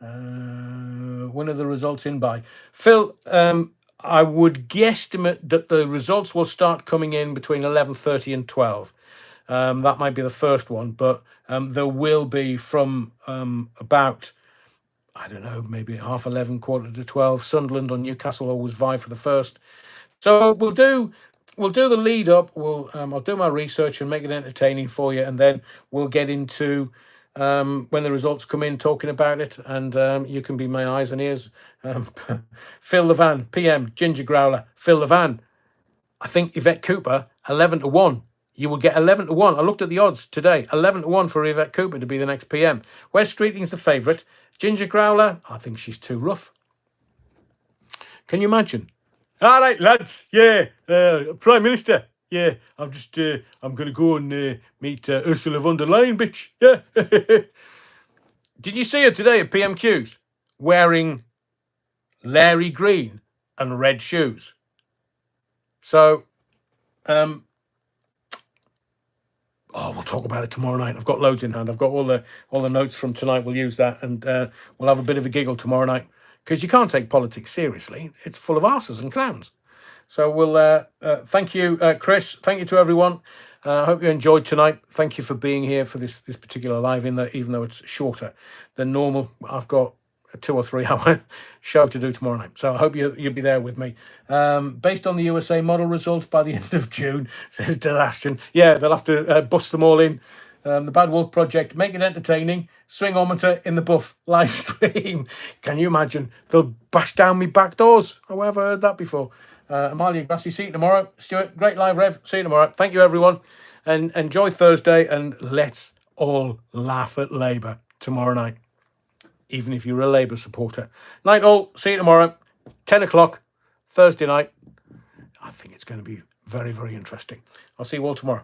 When are the results in by? Phil, I would guesstimate that the results will start coming in between 11:30 and 12. That might be the first one, but there will be from about I don't know, maybe 11:30, 11:45. Sunderland or Newcastle always vie for the first. So we'll do the lead up. I'll do my research and make it entertaining for you, and then we'll get into when the results come in, talking about it, and you can be my eyes and ears. Fill the van, PM, Ginger Growler, fill the van. I think Yvette Cooper, 11-1. You will get 11-1. I looked at the odds today. 11-1 for Yvette Cooper to be the next PM. Wes Streeting's the favourite. Ginger Growler, I think she's too rough. Can you imagine? All right, lads. Yeah, Prime Minister. Yeah, I'm going to go and meet Ursula von der Leyen, bitch. Yeah. Did you see her today at PMQs wearing Larry green and red shoes? So, we'll talk about it tomorrow night. I've got loads in hand. I've got all the notes from tonight. We'll use that, and we'll have a bit of a giggle tomorrow night, because you can't take politics seriously. It's full of arses and clowns. So we'll thank you, Chris. Thank you to everyone. I hope you enjoyed tonight. Thank you for being here for this particular live, even though it's shorter than normal. I've got a 2 or 3 hour show to do tomorrow night, so I hope you'll be there with me. Based on the USA model results by the end of June, says Delastron. Yeah, they'll have to bust them all in. The Bad Wolf Project, make it entertaining. Swingometer in the buff live stream. Can you imagine? They'll bash down me back doors. Oh, I've heard that before. Amalia Grassy, see you tomorrow. Stuart, great live, Rev. See you tomorrow. Thank you, everyone. And enjoy Thursday, and let's all laugh at Labour tomorrow night, even if you're a Labour supporter. Night all. See you tomorrow. 10 o'clock, Thursday night. I think it's going to be very, very interesting. I'll see you all tomorrow.